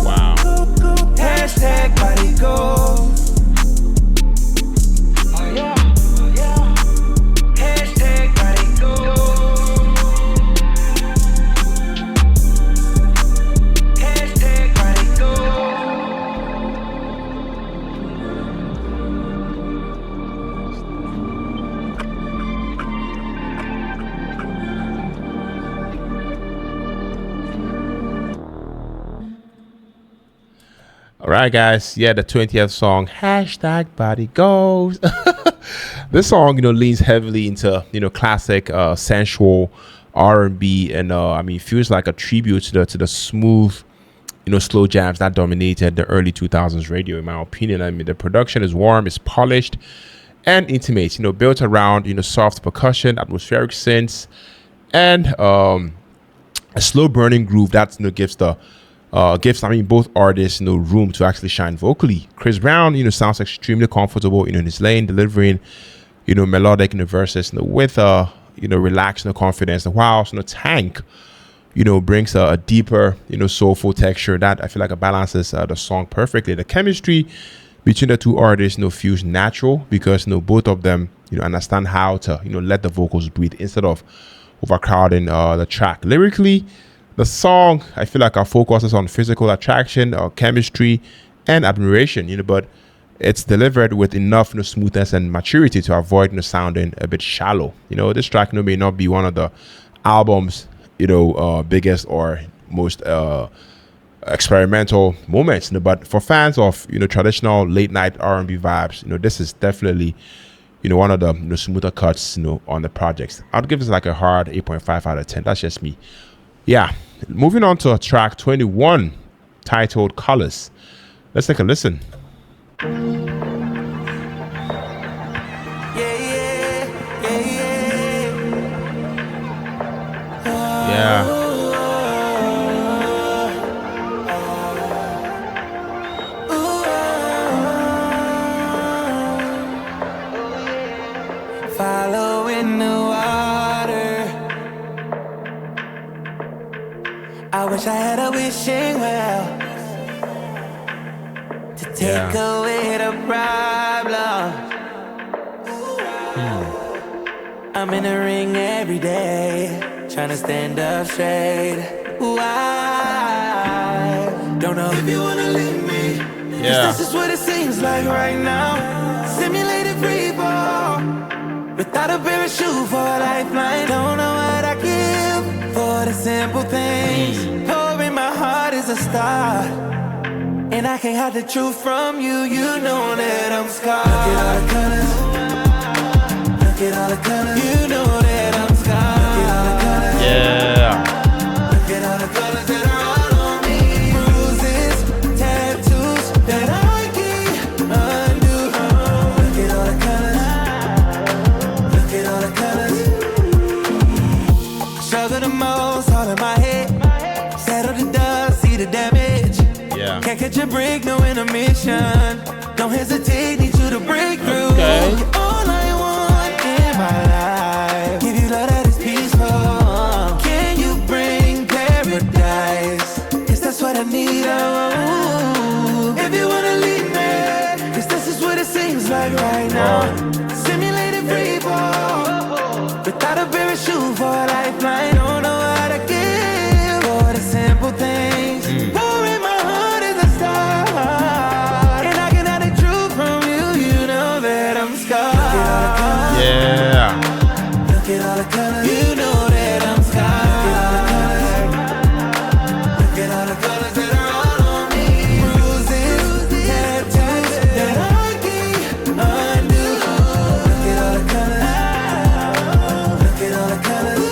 Wow. Hashtag body goals. Hashtag body goals. Hashtag body goals. All right, guys. Yeah, the 20th song, hashtag body goes. This song, leans heavily into, classic, sensual R&B, and I mean, feels like a tribute to the smooth, slow jams that dominated the early 2000s radio. In my opinion, I mean, the production is warm, it's polished, and intimate. Built around soft percussion, atmospheric synths, and a slow burning groove that gives both artists room to actually shine vocally. Chris Brown sounds extremely comfortable in his lane, delivering melodic verses with relaxed confidence, while Tank brings a deeper soulful texture that I feel like it balances the song perfectly. The chemistry between the two artists feels natural because both of them understand how to let the vocals breathe instead of overcrowding the track. Lyrically, the song, I feel like, focuses on physical attraction, chemistry, and admiration, but it's delivered with enough smoothness and maturity to avoid sounding a bit shallow. This track may not be one of the album's biggest or most experimental moments, but for fans of traditional late night R&B vibes, this is definitely one of the smoother cuts on the projects. I'd give this like a hard 8.5 out of 10. That's just me. Yeah, moving on to track 21, titled Colors. Let's take a listen. Yeah. Following the water. I wish I had a wishing well to take away the problem. I'm in the ring every day, trying to stand up straight. Why? Don't know if you wanna leave me. Yeah. This is what it seems like right now. Simulated free fall, without a parachute for a lifeline. Don't know what I give for the simple things. Pouring my heart is a start, and I can't hide the truth from you. You know that I'm scarred. Look at all the colors. Look at all the colors. You know that I'm scarred. Look at all the colors. Yeah. Look at all the colors that are all on me. Bruises, tattoos that I can't undo. Look at all the colors. Look at all the colors. Struggle the most, all in my head. Settle the dust, see the damage. Yeah. Can't catch a break, no intermission. Don't hesitate, need you to break through. Okay. You're all I want in my life. now. Simulated free fall. Without a parachute for a lifeline. Don't know how to give for the simple things. Pouring my heart is a start. And I can have the truth from you. You know that I'm scarred. Yeah. Look at all the colors. You know that I'm scarred. Look at all the colors that are all on me. Bruises, tattoos that I can't undo. Look at all the colors. Look at all the colors.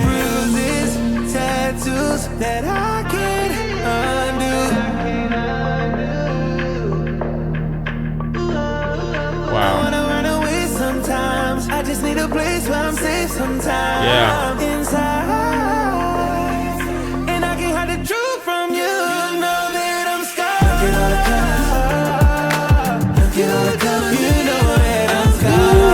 Bruises, tattoos that I can't undo. Wow. I wanna run away sometimes. I just need a place where I'm safe sometimes. Yeah. Inside. And I can hide the truth from you. You know that I'm scarred. Look at all the colors. Look at all the colors. You know that I'm scarred.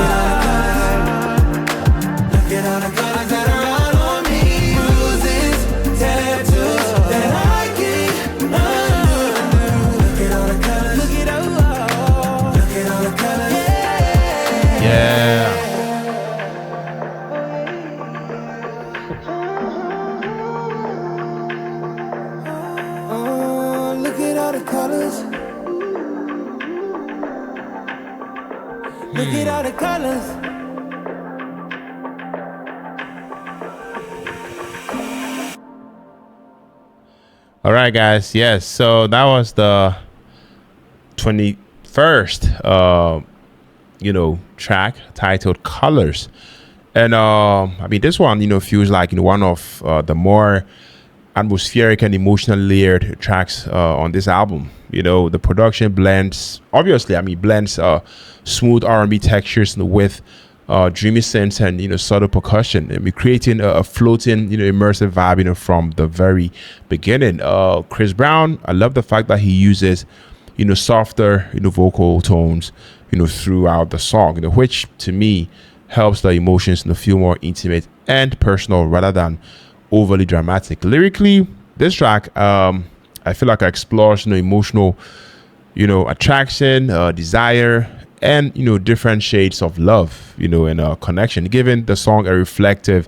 Look at all the colors that are all on me. Bruises, tattoos that I can't undo. Look at all the colors. Look at all. Look at all the colors. Yeah. Oh, look at all the colors. Look at all the colors. All right, guys. Yes. So that was the 21st, track titled Colors. And I mean, this one, feels like one of the more atmospheric and emotional layered tracks on this album. The production blends smooth R&B textures with dreamy synths and subtle percussion. I mean, creating a floating immersive vibe from the very beginning. Chris Brown, I love the fact that he uses softer vocal tones throughout the song, which to me helps the emotions feel more intimate and personal rather than overly dramatic. Lyrically, this track I feel like it explores emotional attraction, desire, and different shades of love and connection, giving the song a reflective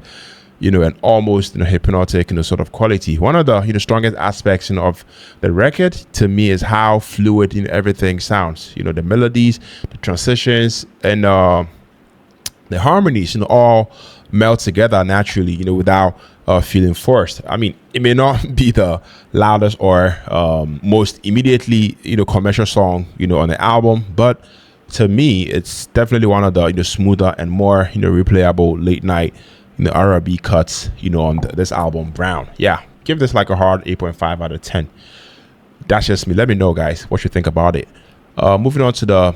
and almost hypnotic sort of quality. One of the strongest aspects of the record to me is how fluid everything sounds. The melodies, the transitions, and the harmonies all melt together naturally without feeling forced. I mean, it may not be the loudest or most immediately commercial song on the album, but to me it's definitely one of the smoother and more replayable late night R&B cuts on this album, Brown. Yeah, give this like a hard 8.5 out of 10. That's just me. Let me know, guys, what you think about it. Moving on to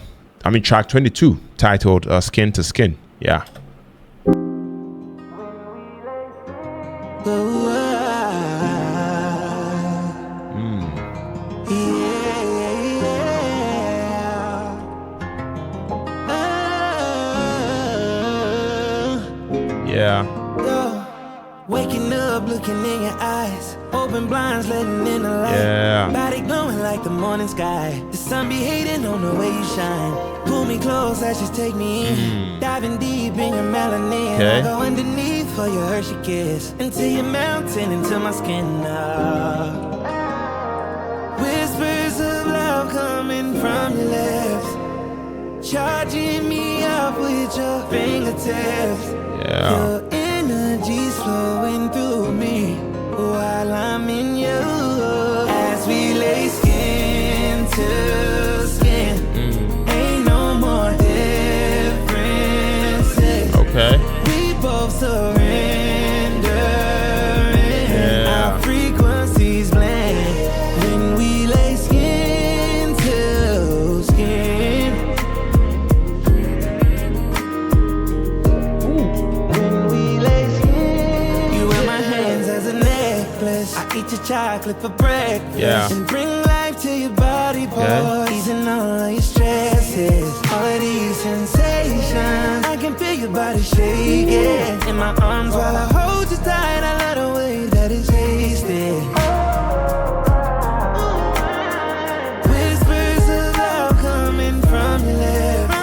track 22, titled Skin to Skin. Yeah. Yeah. Waking up, looking in your eyes. Open blinds, letting in the light. Yeah. Body glowing like the morning sky. The sun be hating on the way you shine. Pull me close, let's just take me in. Diving deep in your melanin. Okay. I go underneath for your Hershey kiss. Until you're melting into my skin now. Whispers of love coming from your lips. Charging me up with your fingertips. Yeah. Your energy's flowing through me while I'm in you. As we lay skin to skin, ain't no more differences. Okay. We both surrender. Yeah. Our frequencies blend when we lay skin to skin. When we lay skin, you wear my hands as a necklace. I eat your chocolate for breakfast. Yeah. And bring life to your body parts. Easing all of your stresses. All of these sensations. I can feel your body shaking in my arms while I hold you tight. I love the way that it's tasting. Whispers of love coming from your lips.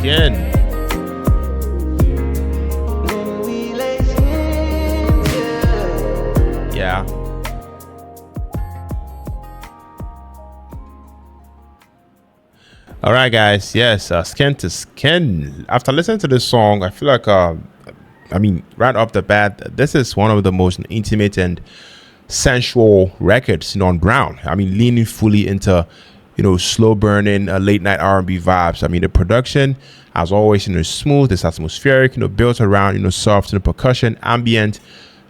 Again. Yeah. All right, guys. Yes, Skin to Skin. After listening to this song, I feel like, right off the bat, this is one of the most intimate and sensual records, on Brown. Leaning fully into, slow burning, late night R&B vibes. The production, as always, smooth, it's atmospheric, built around, soft, percussion, ambient,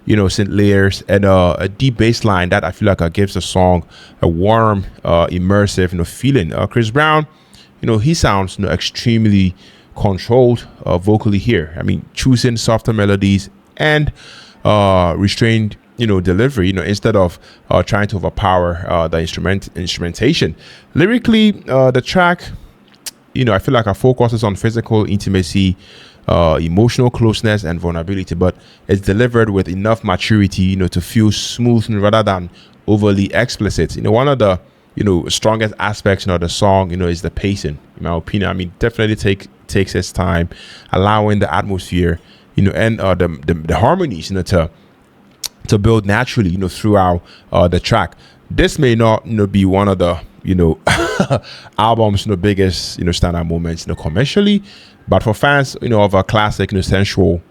synth layers, and a deep bass line that I feel like gives the song a warm, immersive, feeling. Chris Brown, he sounds extremely controlled vocally here. Choosing softer melodies and restrained delivery, instead of trying to overpower the instrumentation. Lyrically, the track, I feel like it focuses on physical intimacy, emotional closeness, and vulnerability, but it's delivered with enough maturity, to feel smooth rather than overly explicit. One of the strongest aspects of the song, is the pacing. In my opinion, definitely takes its time, allowing the atmosphere, and the harmonies, to build naturally, throughout the track. This may not, be one of the, album's, biggest, standout moments, commercially, but for fans, of a classic, sensual,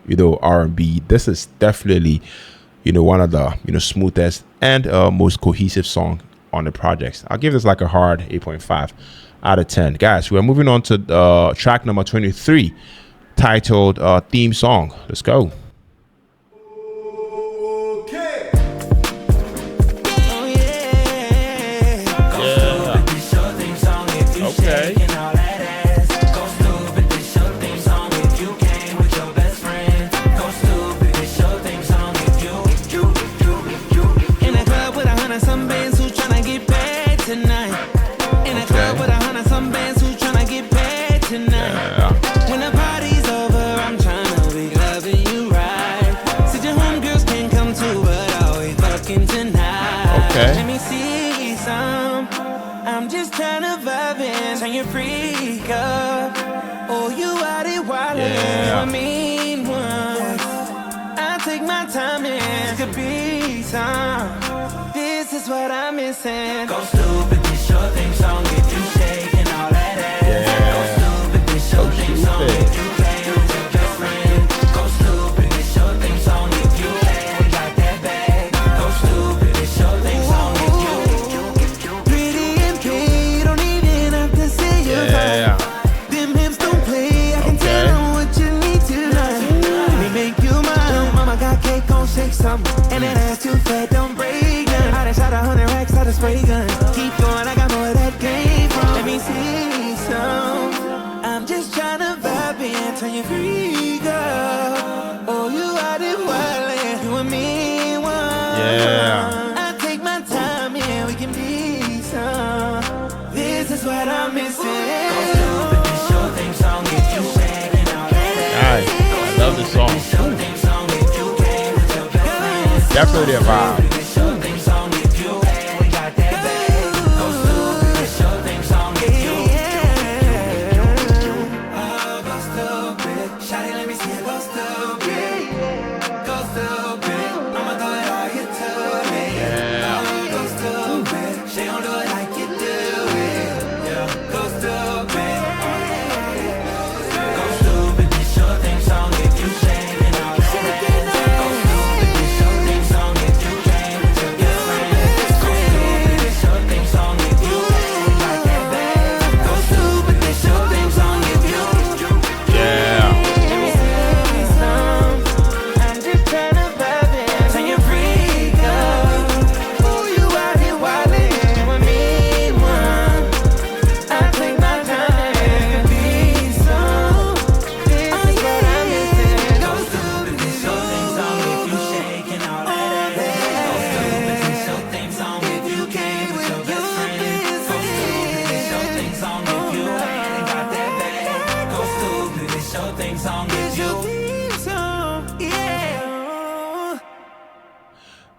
R&B, this is definitely, one of the, smoothest and most cohesive song on the projects. I'll give this like a hard 8.5 out of 10. Guys, we're moving on to track number 23, titled Theme Song. Let's go. Okay. Let me see some. I'm just trying to vibe in, turn your freak up. Oh, you out it wildin', you a mean one. I take my time and could be some. This is what I'm missing. Go stupid, this your theme song. If you shaking all that ass. Go stupid, this your theme song. If you play with your best friend. Go stupid, this your theme song. If you ain't got that bag. Go stupid, this your theme song. Them hips don't play, I can tell them what you need tonight. Let me make you mine. Mama got cake on shake something, and that ass too fat, don't break none. I done shot 100 racks out of spray gun. Keep going, I got more of that game from. Let me see some. I'm just trying to vibe in, turn your freak up. Oh, you out it wildin', you and me one. Yeah. I take my time, yeah, we can be some. This is what I'm missing. I love this song. Definitely a vibe.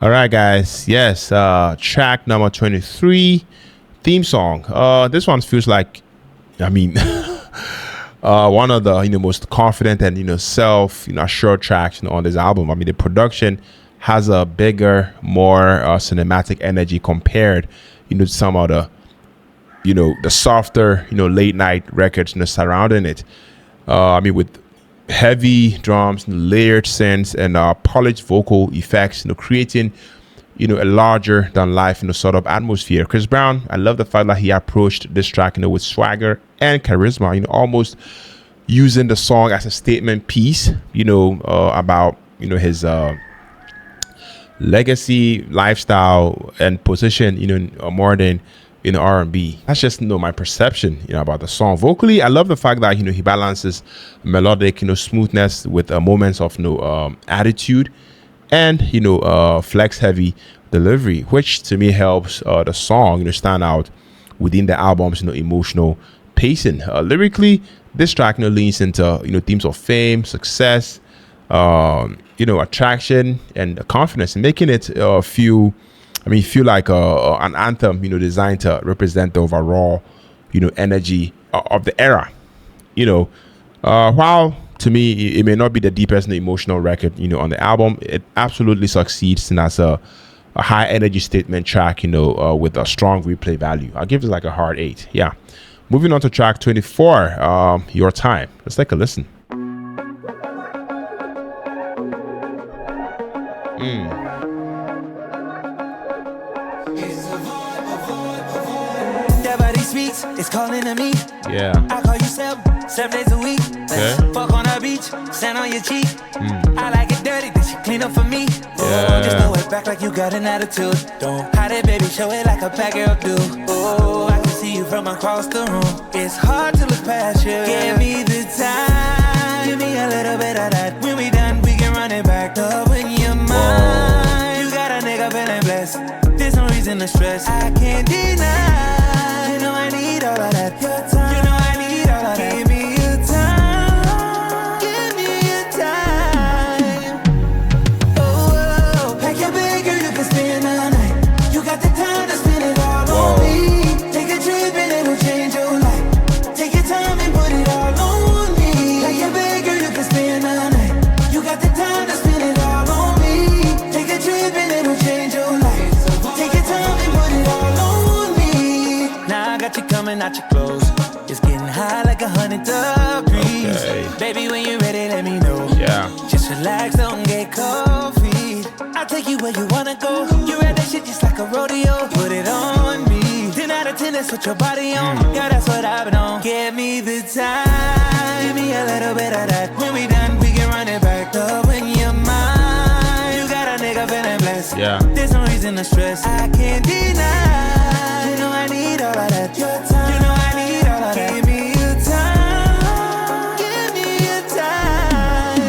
All right, guys. Yes, track number 23, theme song. This one feels like, one of the most confident and self assured tracks on this album. I mean, the production has a bigger, more cinematic energy compared to some of the the softer late night records surrounding it. I mean, with heavy drums, layered synths, and polished vocal effects, creating a larger than life sort of atmosphere. Chris Brown, I love the fact that he approached this track with swagger and charisma, almost using the song as a statement piece, about his legacy, lifestyle, and position more than R&B. That's just my perception about the song. Vocally, I love the fact that he balances melodic smoothness with moments of attitude and flex heavy delivery, which to me helps the song stand out within the album's emotional pacing. Lyrically, this track leans into themes of fame, success, attraction, and confidence, making it feel like an anthem designed to represent the overall energy of the era. While to me it may not be the deepest emotional record on the album, it absolutely succeeds as a high energy statement track with a strong replay value. I'll give it like a hard 8. Yeah. Moving on to track 24, Your Time. Let's take a listen. That body speaks, it's calling to me. Yeah. I call you 7 days a week. Okay. Fuck on the beach, stand on your cheek. I like it dirty, then she clean up for me. Yeah. Just throw it back like you got an attitude. Don't hide it, baby, show it like a bad girl do. Oh, I can see you from across the room. It's hard to look past you. Give me the time, give me a little bit of that. When we done, we can run it back up in your mind. You got a nigga feeling blessed. There's no reason to stress. I can't deny. You know I need all of that. Your time. You know I need all of that. Give me your time. Give me your time. Oh, pack your bag, girl, you can spend the night. You got the time to spend it all on me. Take a trip and it'll change your life. Take your time and put it all on me. Pack your bag, girl, you can spend the night. You got the time to spend it all on me. Take a trip and it'll change your life. Take your time and put it all on me. Now I got you coming out your clothes. It's getting high like 100 degrees. Okay. Baby, when you're ready, let me know. Yeah. Just relax, don't get cold feet. I'll take you where you wanna go. You read that shit just like a rodeo. Put it on me. 10 out of 10, that's what your body on. Yeah, that's what I've been on. Give me the time. Give me a little bit of that. When we done, we can run it back up in your mind. You got a nigga feeling blessed. Yeah. There's no reason to stress. I can't deny. You know I need all of that. Your time. You know I need all of that. Give me your time. Give me your time.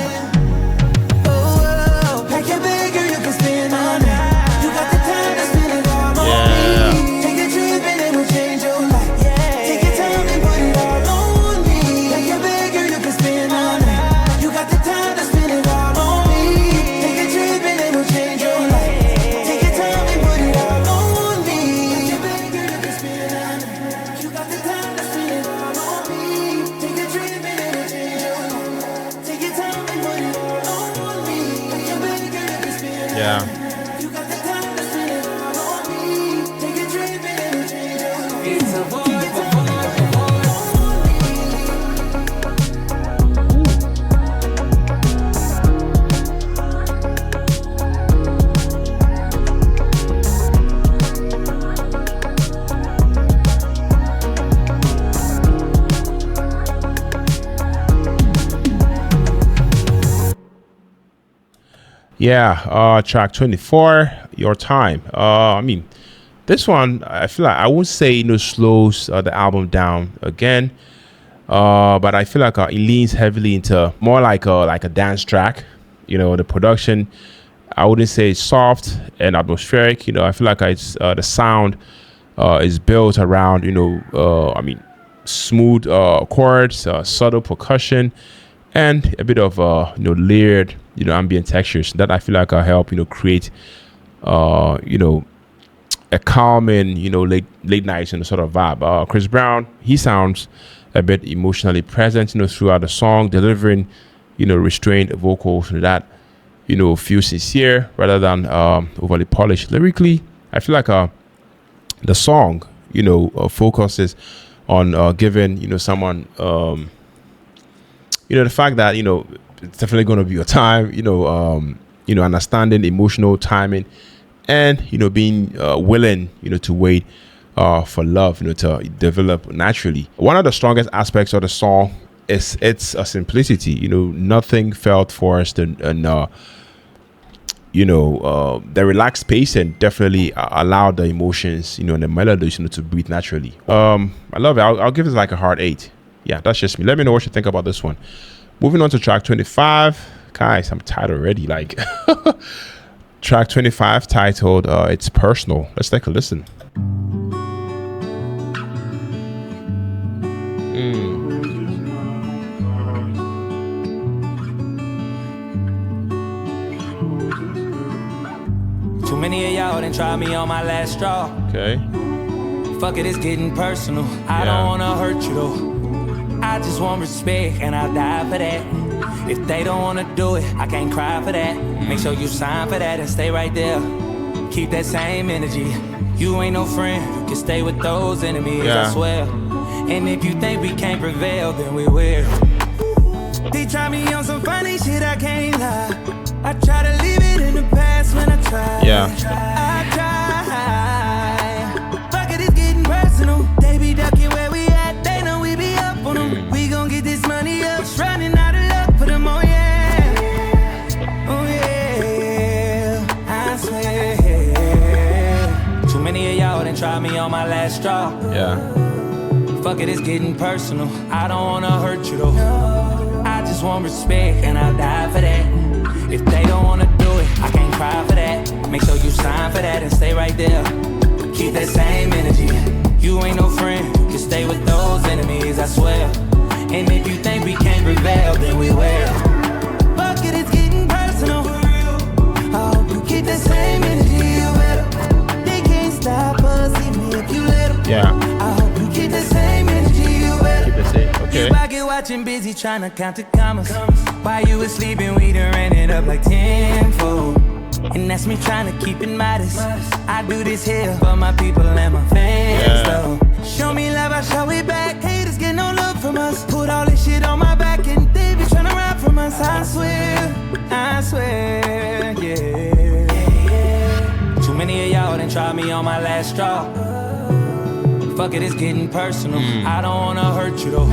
Oh, pack your bag, girl, you can spend all night. You got the time to spend it all on me. Take a trip and it'll change your life. Take your time and put it all on me. Pack your bag, girl, you can spend all night. You got the time to spend it all on me. Take a trip and it'll change your life. Take your time and put it all on me. Pack your bag, girl, you can spend all night. You got the time to spend it all on me. Take a trip and it'll change your life. Take your time and put it all on me. Pack your bag, girl, you can spend all night. Yeah. You got the time to spend it all on me. Take a trip and it'll change your life. It's a boy. Yeah, track 24, Your Time. I mean, this one, I feel like I won't say slows the album down again, but I feel like it leans heavily into more like a dance track. The production, I wouldn't say it's soft and atmospheric. I feel like it's the sound is built around smooth chords, subtle percussion, and a bit of layered ambient textures that I feel like help create a calming late night sort of vibe. Chris Brown, he sounds a bit emotionally present, throughout the song, delivering, restrained vocals that, feel sincere rather than overly polished. Lyrically, I feel like the song, focuses on giving, someone, the fact that, it's definitely going to be your time, understanding emotional timing and, being willing, to wait for love, to develop naturally. One of the strongest aspects of the song is its simplicity. Nothing felt forced, and the relaxed pacing definitely allowed the emotions, and the melodies, to breathe naturally. I love it. I'll give it like a hard 8. Yeah, that's just me. Let me know what you think about this one. Moving on to track 25. Guys, I'm tired already. Like track 25 titled It's Personal. Let's take a listen. Too many of y'all done tried me on my last straw. Okay. Fuck it, it's getting personal. I don't wanna hurt you though. I just want respect and I'll die for that. If they don't wanna do it, I can't cry for that. Make sure you sign for that and stay right there. Keep that same energy. You ain't no friend, you can stay with those enemies, I swear. And if you think we can't prevail, then we will. They try me on some funny shit, I can't lie. I try to leave it in the past when I try. I try. Fuck it, it's getting personal. They be ducking where we at, they know we be up on them. We gon' get this money up, it's running out of luck for them, oh yeah. Oh yeah, I swear. Too many of y'all done tried me on my last straw. Fuck it, it's getting personal. I don't wanna hurt you though. I just want respect and I'll die for that. If they don't wanna do it, I can't cry for that. Make sure you sign for that and stay right there. Keep that same energy. You ain't no friend, you can stay with those enemies, I swear. And if you think we can't prevail, then we will. Fuck it, it's getting personal. I hope you keep that same energy, you better. They can't stop us even if you let them. I hope you keep that same energy, you better. Keep the same, okay. You pocket watching, busy trying to count the commas. While you was sleeping, we done ran it up like tenfold. And that's me trying to keep it modest. I do this here for my people and my fans, though. Show me love, I show it back. Haters get no love from us. Put all this shit on my back and they be trying to rap from us. I swear, yeah. Too many of y'all done tried me on my last straw. Fuck it, it's getting personal. I don't wanna hurt you though.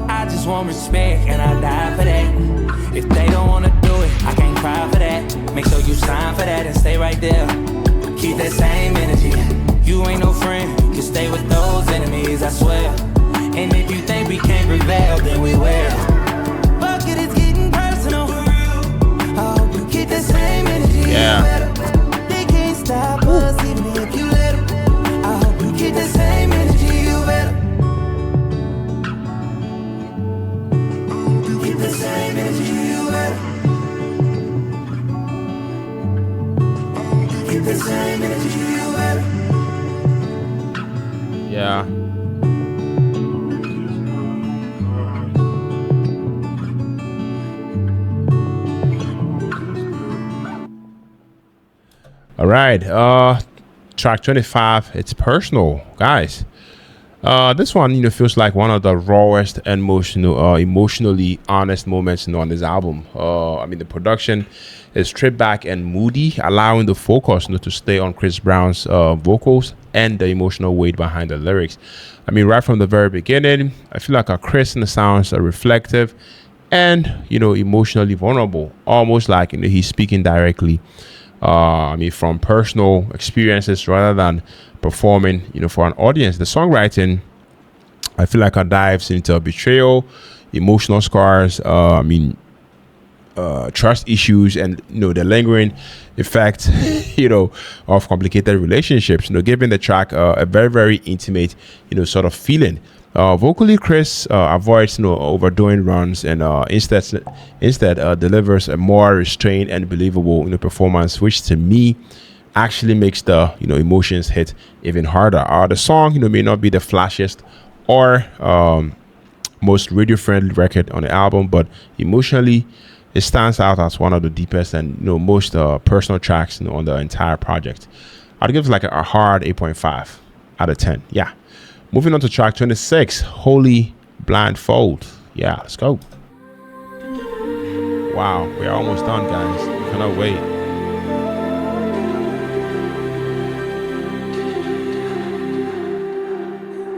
I just want respect and I'll die for that. If they don't wanna do it, I can't cry for that. Make sure you sign for that and stay right there. Keep that same energy. You ain't no friend, you can stay with those enemies, I swear. And if you think we can't prevail, then we will. Fuck it, it's getting personal. I hope you keep that same energy. They can't stop us even if you let them. I hope you keep that same energy, you better. Keep the same energy, you better. Keep the same energy, you better. All right. Track 25. It's personal, guys. This one, feels like one of the rawest and emotionally honest moments on this album. The production is stripped back and moody, allowing the focus to stay on Chris Brown's vocals and the emotional weight behind the lyrics. Right from the very beginning, I feel like Chris and the sounds are reflective and emotionally vulnerable, almost like he's speaking directly. From personal experiences rather than performing, for an audience. The songwriting, I feel like dives into betrayal, emotional scars, trust issues, and the lingering effect, of complicated relationships. Giving the track a very, very intimate, sort of feeling. Vocally, Chris avoids overdoing runs and instead delivers a more restrained and believable performance, which to me actually makes the emotions hit even harder. The song may not be the flashiest or most radio-friendly record on the album, but emotionally, it stands out as one of the deepest and most personal tracks on the entire project. I'd give it like a hard 8.5 out of 10. Yeah. Moving on to track 26, Holy Blindfold. Yeah, let's go. Wow, we're almost done, guys. Cannot wait.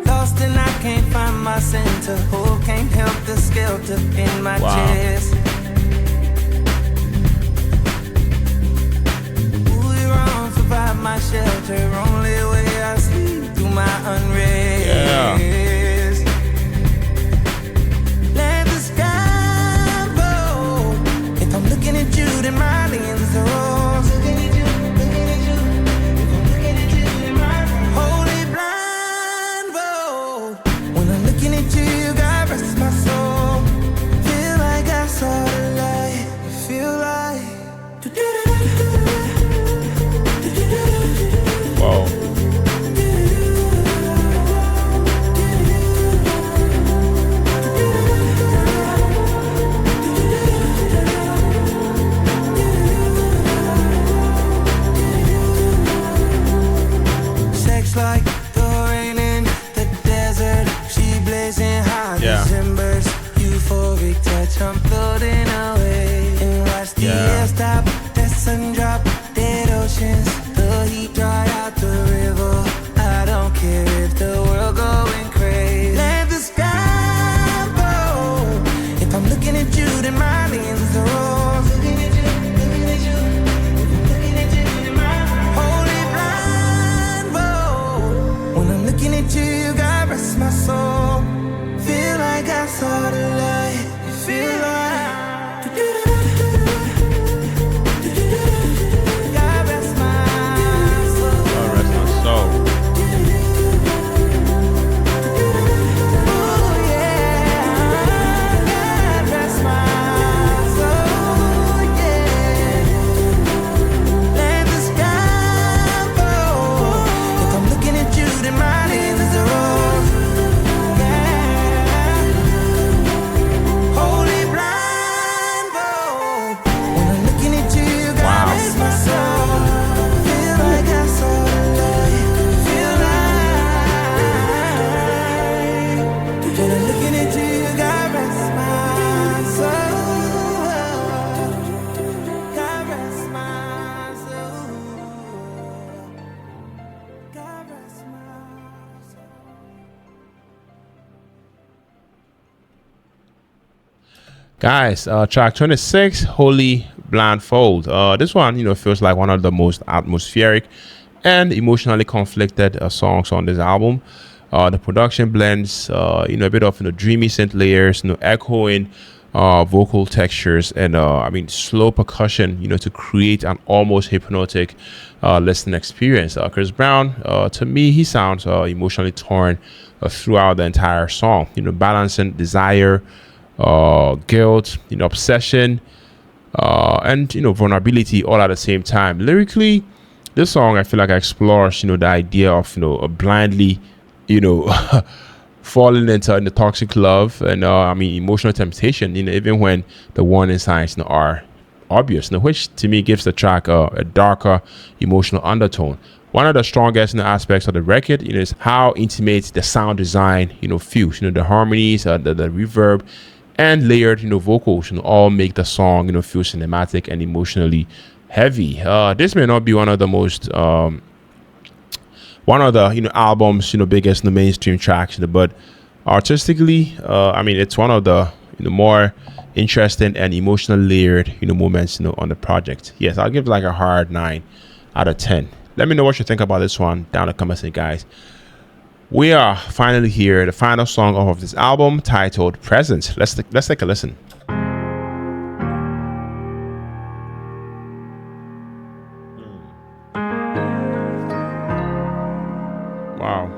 Lost and I can't find my center. Oh, can't help the skelter in my chest. Survive my shelter, only way I sleep through my unrest. Yeah. Let the sky blow. If I'm looking at you, then my lenses are rose. Looking at you, looking at you. If I'm looking at you, then my holy blindfold. When I'm looking at you, God rest my soul. Feel like I saw the light. Feel like. Whoa. Sex like the rain in the desert. She blazing hot as embers. Euphoric touch, I'm floating away. And watch the air stop, that sun drop, dead oceans. The heat dry out the river. I don't care if the world going crazy. Let the sky blow. If I'm looking at you, then my lenses are rose. Looking at you, looking at you. If I'm looking at you, then my holy blindfold. When I'm looking at you, God rest my soul. Feel like I saw the light. Feel like. Guys, track 26, Holy Blindfold. This one, feels like one of the most atmospheric and emotionally conflicted songs on this album. The production blends, a bit of dreamy synth layers, echoing vocal textures, and slow percussion, to create an almost hypnotic listening experience. Chris Brown, to me, he sounds emotionally torn throughout the entire song. Balancing desire, guilt, obsession, and vulnerability all at the same time. Lyrically, this song, I feel like explores the idea of blindly falling into the toxic love and emotional temptation, even when the warning signs are obvious, which to me gives the track a darker emotional undertone. One of the strongest aspects of the record is how intimate the sound design feels. The harmonies, the reverb, and layered vocals all make the song feel cinematic and emotionally heavy. This may not be one of the most album's biggest mainstream tracks, but artistically, it's one of the more interesting and emotional layered moments on the project. Yes, I'll give it like a hard 9 out of 10. Let me know what you think about this one down in the comments, guys. We are finally here, the final song of this album, titled Presence. Let's take a listen. Wow.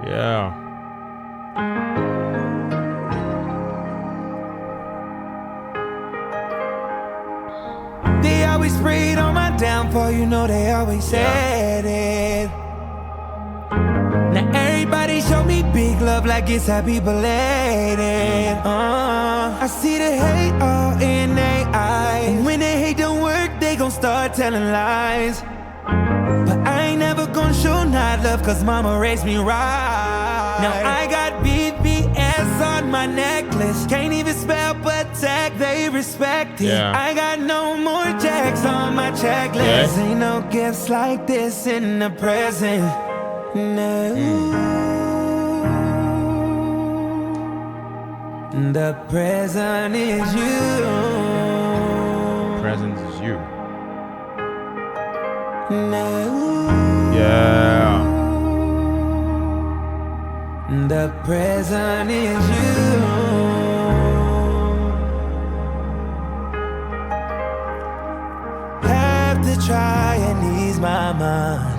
Yeah. They always sprayed on my downfall. for, you know they always said it. Now everybody show me big love like it's happy belated. I see the hate all in their eyes, and when they hate don't work, they gon' start telling lies. But I ain't never gon' show not love, cause mama raised me right. Now I got BBS on my necklace, can't even spell but tag, they respect it. I got no more checks on my checklist. Ain't no gifts like this in the present. No. The present is you. Present is you. No. Yeah. The present is you. Have to try and ease my mind,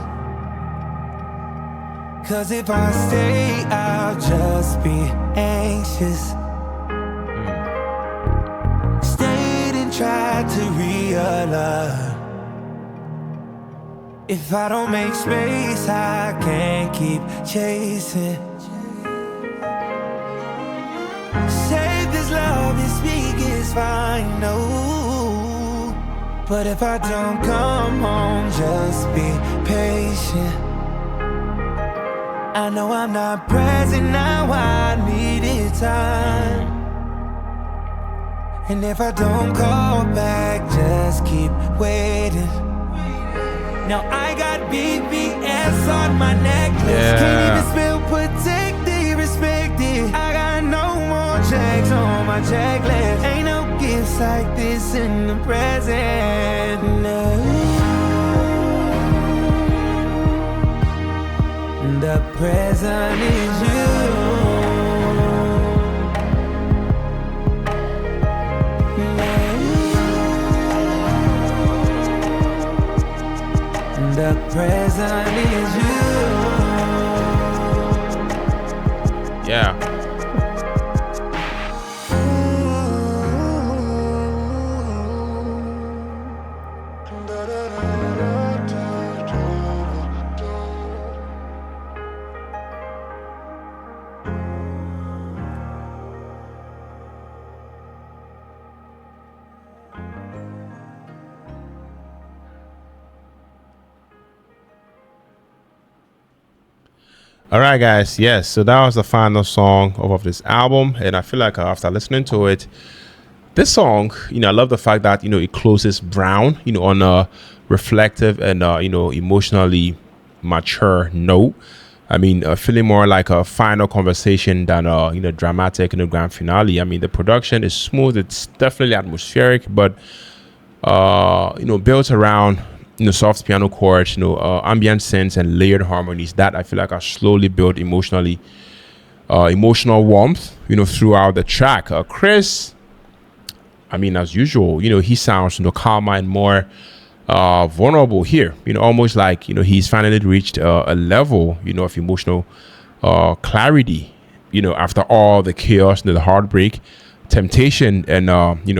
cause if I stay, I'll just be anxious. Stayed and tried to realign. If I don't make space, I can't keep chasing. Save this love you speak is fine, no. But if I don't come home, just be patient. I know I'm not present now, I needed time. And if I don't call back, just keep waiting. Now I got BBS on my necklace, can't even spell protected, respected. I got no more checks on my checklist. Ain't no gifts like this in the present, no. The present is you. The present is you. Yeah. All right, guys. Yes, so that was the final song of this album, and I feel like after listening to it, this song, I love the fact that it closes Brown, on a reflective and emotionally mature note. I mean, feeling more like a final conversation than dramatic grand finale. I mean, the production is smooth; it's definitely atmospheric, but built around soft piano chords, ambient synths and layered harmonies that I feel like are slowly built emotional warmth, throughout the track. Chris, I mean, as usual, he sounds, calmer and more vulnerable here, almost like, he's finally reached a level, of emotional clarity, after all the chaos, the heartbreak, temptation and,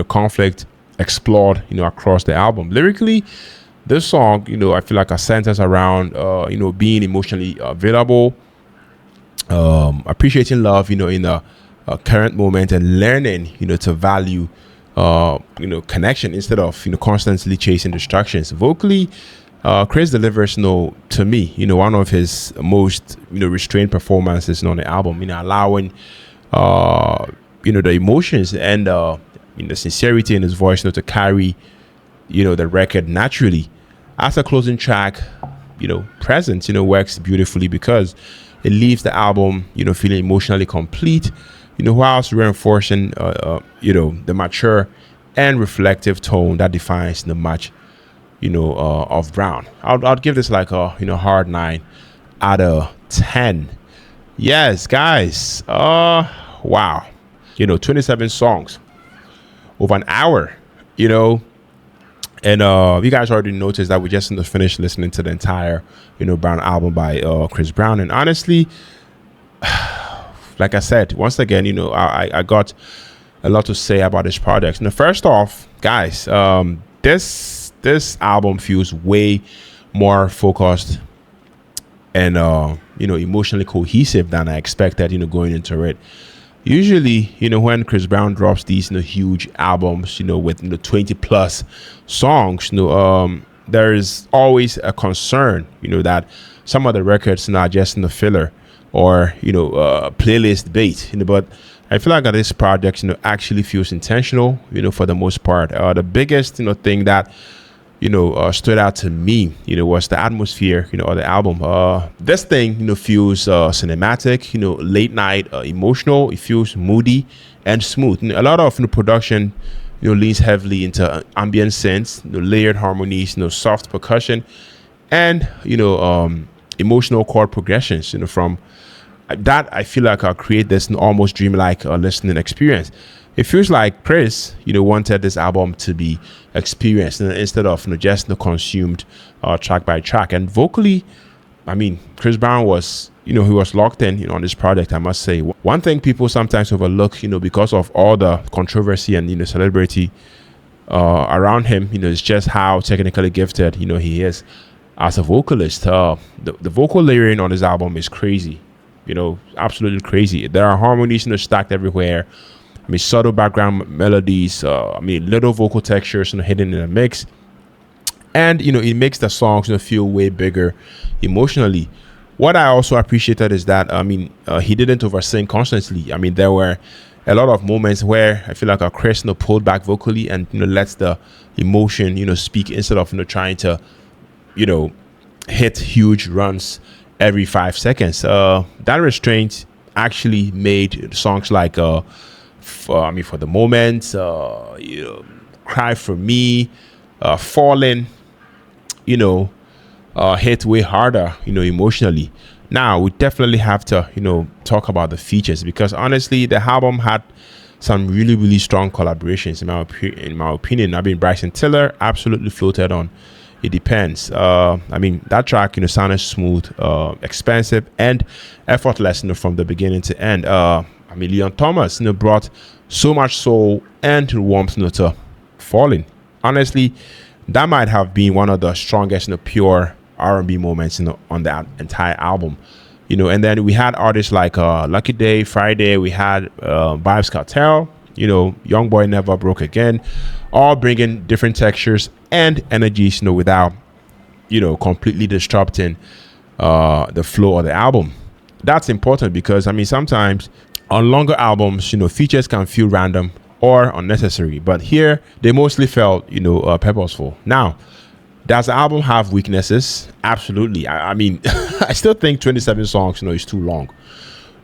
conflict explored, across the album. Lyrically, this song, I feel like a sentence around, being emotionally available, appreciating love, in a current moment, and learning, to value, connection instead of, constantly chasing distractions. Vocally, Chris delivers, to me, one of his most, restrained performances on the album, allowing, the emotions and, the sincerity in his voice, to carry, the record naturally. As a closing track, Presence, works beautifully because it leaves the album, feeling emotionally complete, whilst reinforcing, the mature and reflective tone that defines the match, of Brown. I'd give this like a, hard 9 out of 10. Yes, guys. Wow. 27 songs over an hour, And you guys already noticed that we just finished listening to the entire, Brown album by Chris Brown. And honestly, like I said, once again, I got a lot to say about this project. Now, first off, guys, this this album feels way more focused and emotionally cohesive than I expected, going into it. Usually, when Chris Brown drops these huge albums, with 20 plus songs, there is always a concern, that some of the records are just filler or playlist bait, but I feel like this project actually feels intentional, for the most part. The biggest thing that stood out to me, was the atmosphere, of the album. This thing, feels cinematic, late night, emotional. It feels moody and smooth. A lot of production, leans heavily into ambient synths, layered harmonies, soft percussion, and emotional chord progressions. From that, I feel like I'll create this almost dreamlike listening experience. It feels like Chris, wanted this album to be experienced instead of just consumed track by track. And vocally, Chris Brown was, he was locked in, on this project. I must say, one thing people sometimes overlook, because of all the controversy and celebrity around him, is just how technically gifted, he is as a vocalist. The vocal layering on this album is crazy, absolutely crazy. There are harmonies, stacked everywhere. Subtle background melodies, little vocal textures, hidden in the mix. And, it makes the songs, feel way bigger emotionally. What I also appreciated is that, he didn't oversing constantly. There were a lot of moments where I feel like Chris, pulled back vocally and, lets the emotion, speak instead of, trying to, hit huge runs every 5 seconds. That restraint actually made songs like, for the moment, Cry For Me, Fallin, hit way harder, emotionally. Now we definitely have to, talk about the features, because honestly, the album had some really, really strong collaborations in my opinion. Bryson Tiller absolutely floated on It Depends. That track, sounded smooth, expansive, and effortless, from the beginning to end. Leon Thomas, brought so much soul and warmth, to Fallin. Honestly, that might have been one of the strongest, pure R&B moments, on that entire album. And then we had artists like Lucky Day, Friday. We had Vibes Cartel, Young Boy Never Broke Again, all bringing different textures and energies, without, completely disrupting the flow of the album. That's important because, sometimes on longer albums, features can feel random or unnecessary, but here they mostly felt, purposeful. Now, does the album have weaknesses? Absolutely. I still think 27 songs, is too long.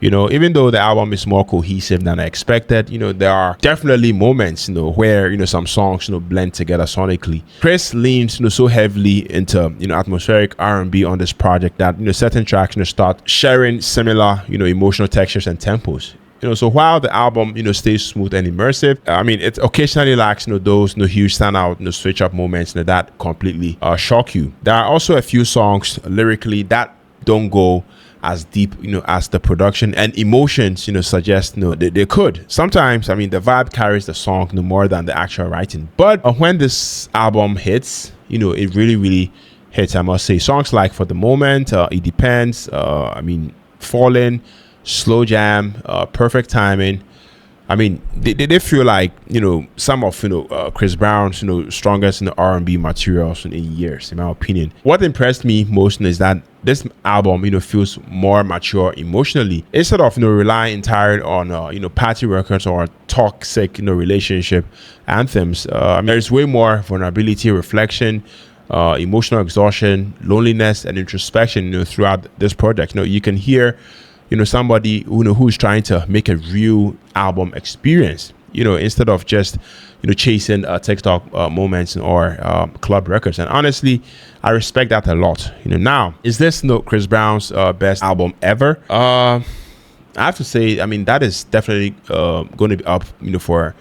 Even though the album is more cohesive than I expected, there are definitely moments, where, some songs, blend together sonically. Chris leans, so heavily into, atmospheric R&B on this project that, certain tracks, start sharing similar, emotional textures and tempos. So while the album, stays smooth and immersive, it occasionally lacks, those, huge standout, switch up moments, that completely shock you. There are also a few songs lyrically that don't go as deep, as the production and emotions, suggest, they could. Sometimes, the vibe carries the song more than the actual writing. But when this album hits, it really, really hits, I must say. Songs like For the Moment, It Depends, Fallin, Slow Jam, Perfect Timing. They feel like, some of, Chris Brown's, strongest R&B materials in years, in my opinion. What impressed me most is that this album, feels more mature emotionally. Instead of, relying entirely on, party records or toxic, relationship anthems, there's way more vulnerability, reflection, emotional exhaustion, loneliness, and introspection, throughout this project. You can hear, somebody who's trying to make a real album experience, instead of just chasing TikTok moments or club records. And honestly, I respect that a lot. Now, is this Chris Brown's best album ever? I have to say, that is definitely going to be up for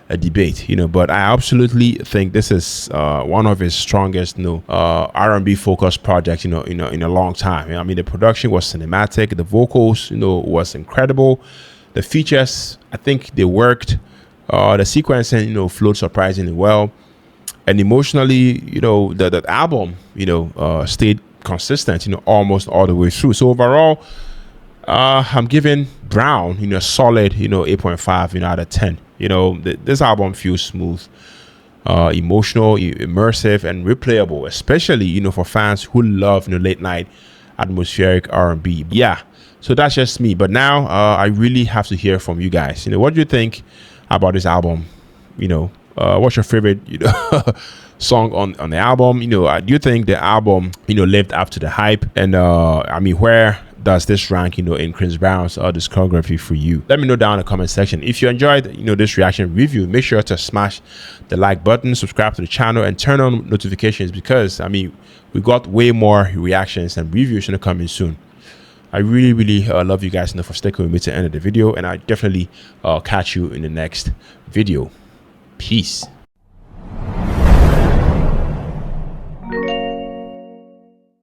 a debate, but I absolutely think this is one of his strongest, R&B focused projects, in a long time. The production was cinematic, the vocals, was incredible, the features, I think they worked, the sequencing, flowed surprisingly well. and emotionally, you know, the album, you know, stayed consistent, you know, almost all the way through. So overall, I'm giving Brown, you know, a solid, you know, 8.5, you know, out of 10. You know, this album feels smooth, emotional, immersive, and replayable, especially, you know, for fans who love, you know, late night atmospheric R&B. Yeah, so that's just me. But now I really have to hear from you guys. You know, what do you think about this album? You know, what's your favorite, you know, song on the album? You know, do you think the album, you know, lived up to the hype? And I mean, where does this rank, you know, in Chris Brown's discography for you? Let me know down in the comment section. If you enjoyed, you know, this reaction review, make sure to smash the like button, subscribe to the channel, and turn on notifications, because I mean, we got way more reactions and reviews gonna come in soon. I really love you guys, for sticking with me to the end of the video, and I definitely catch you in the next video. Peace.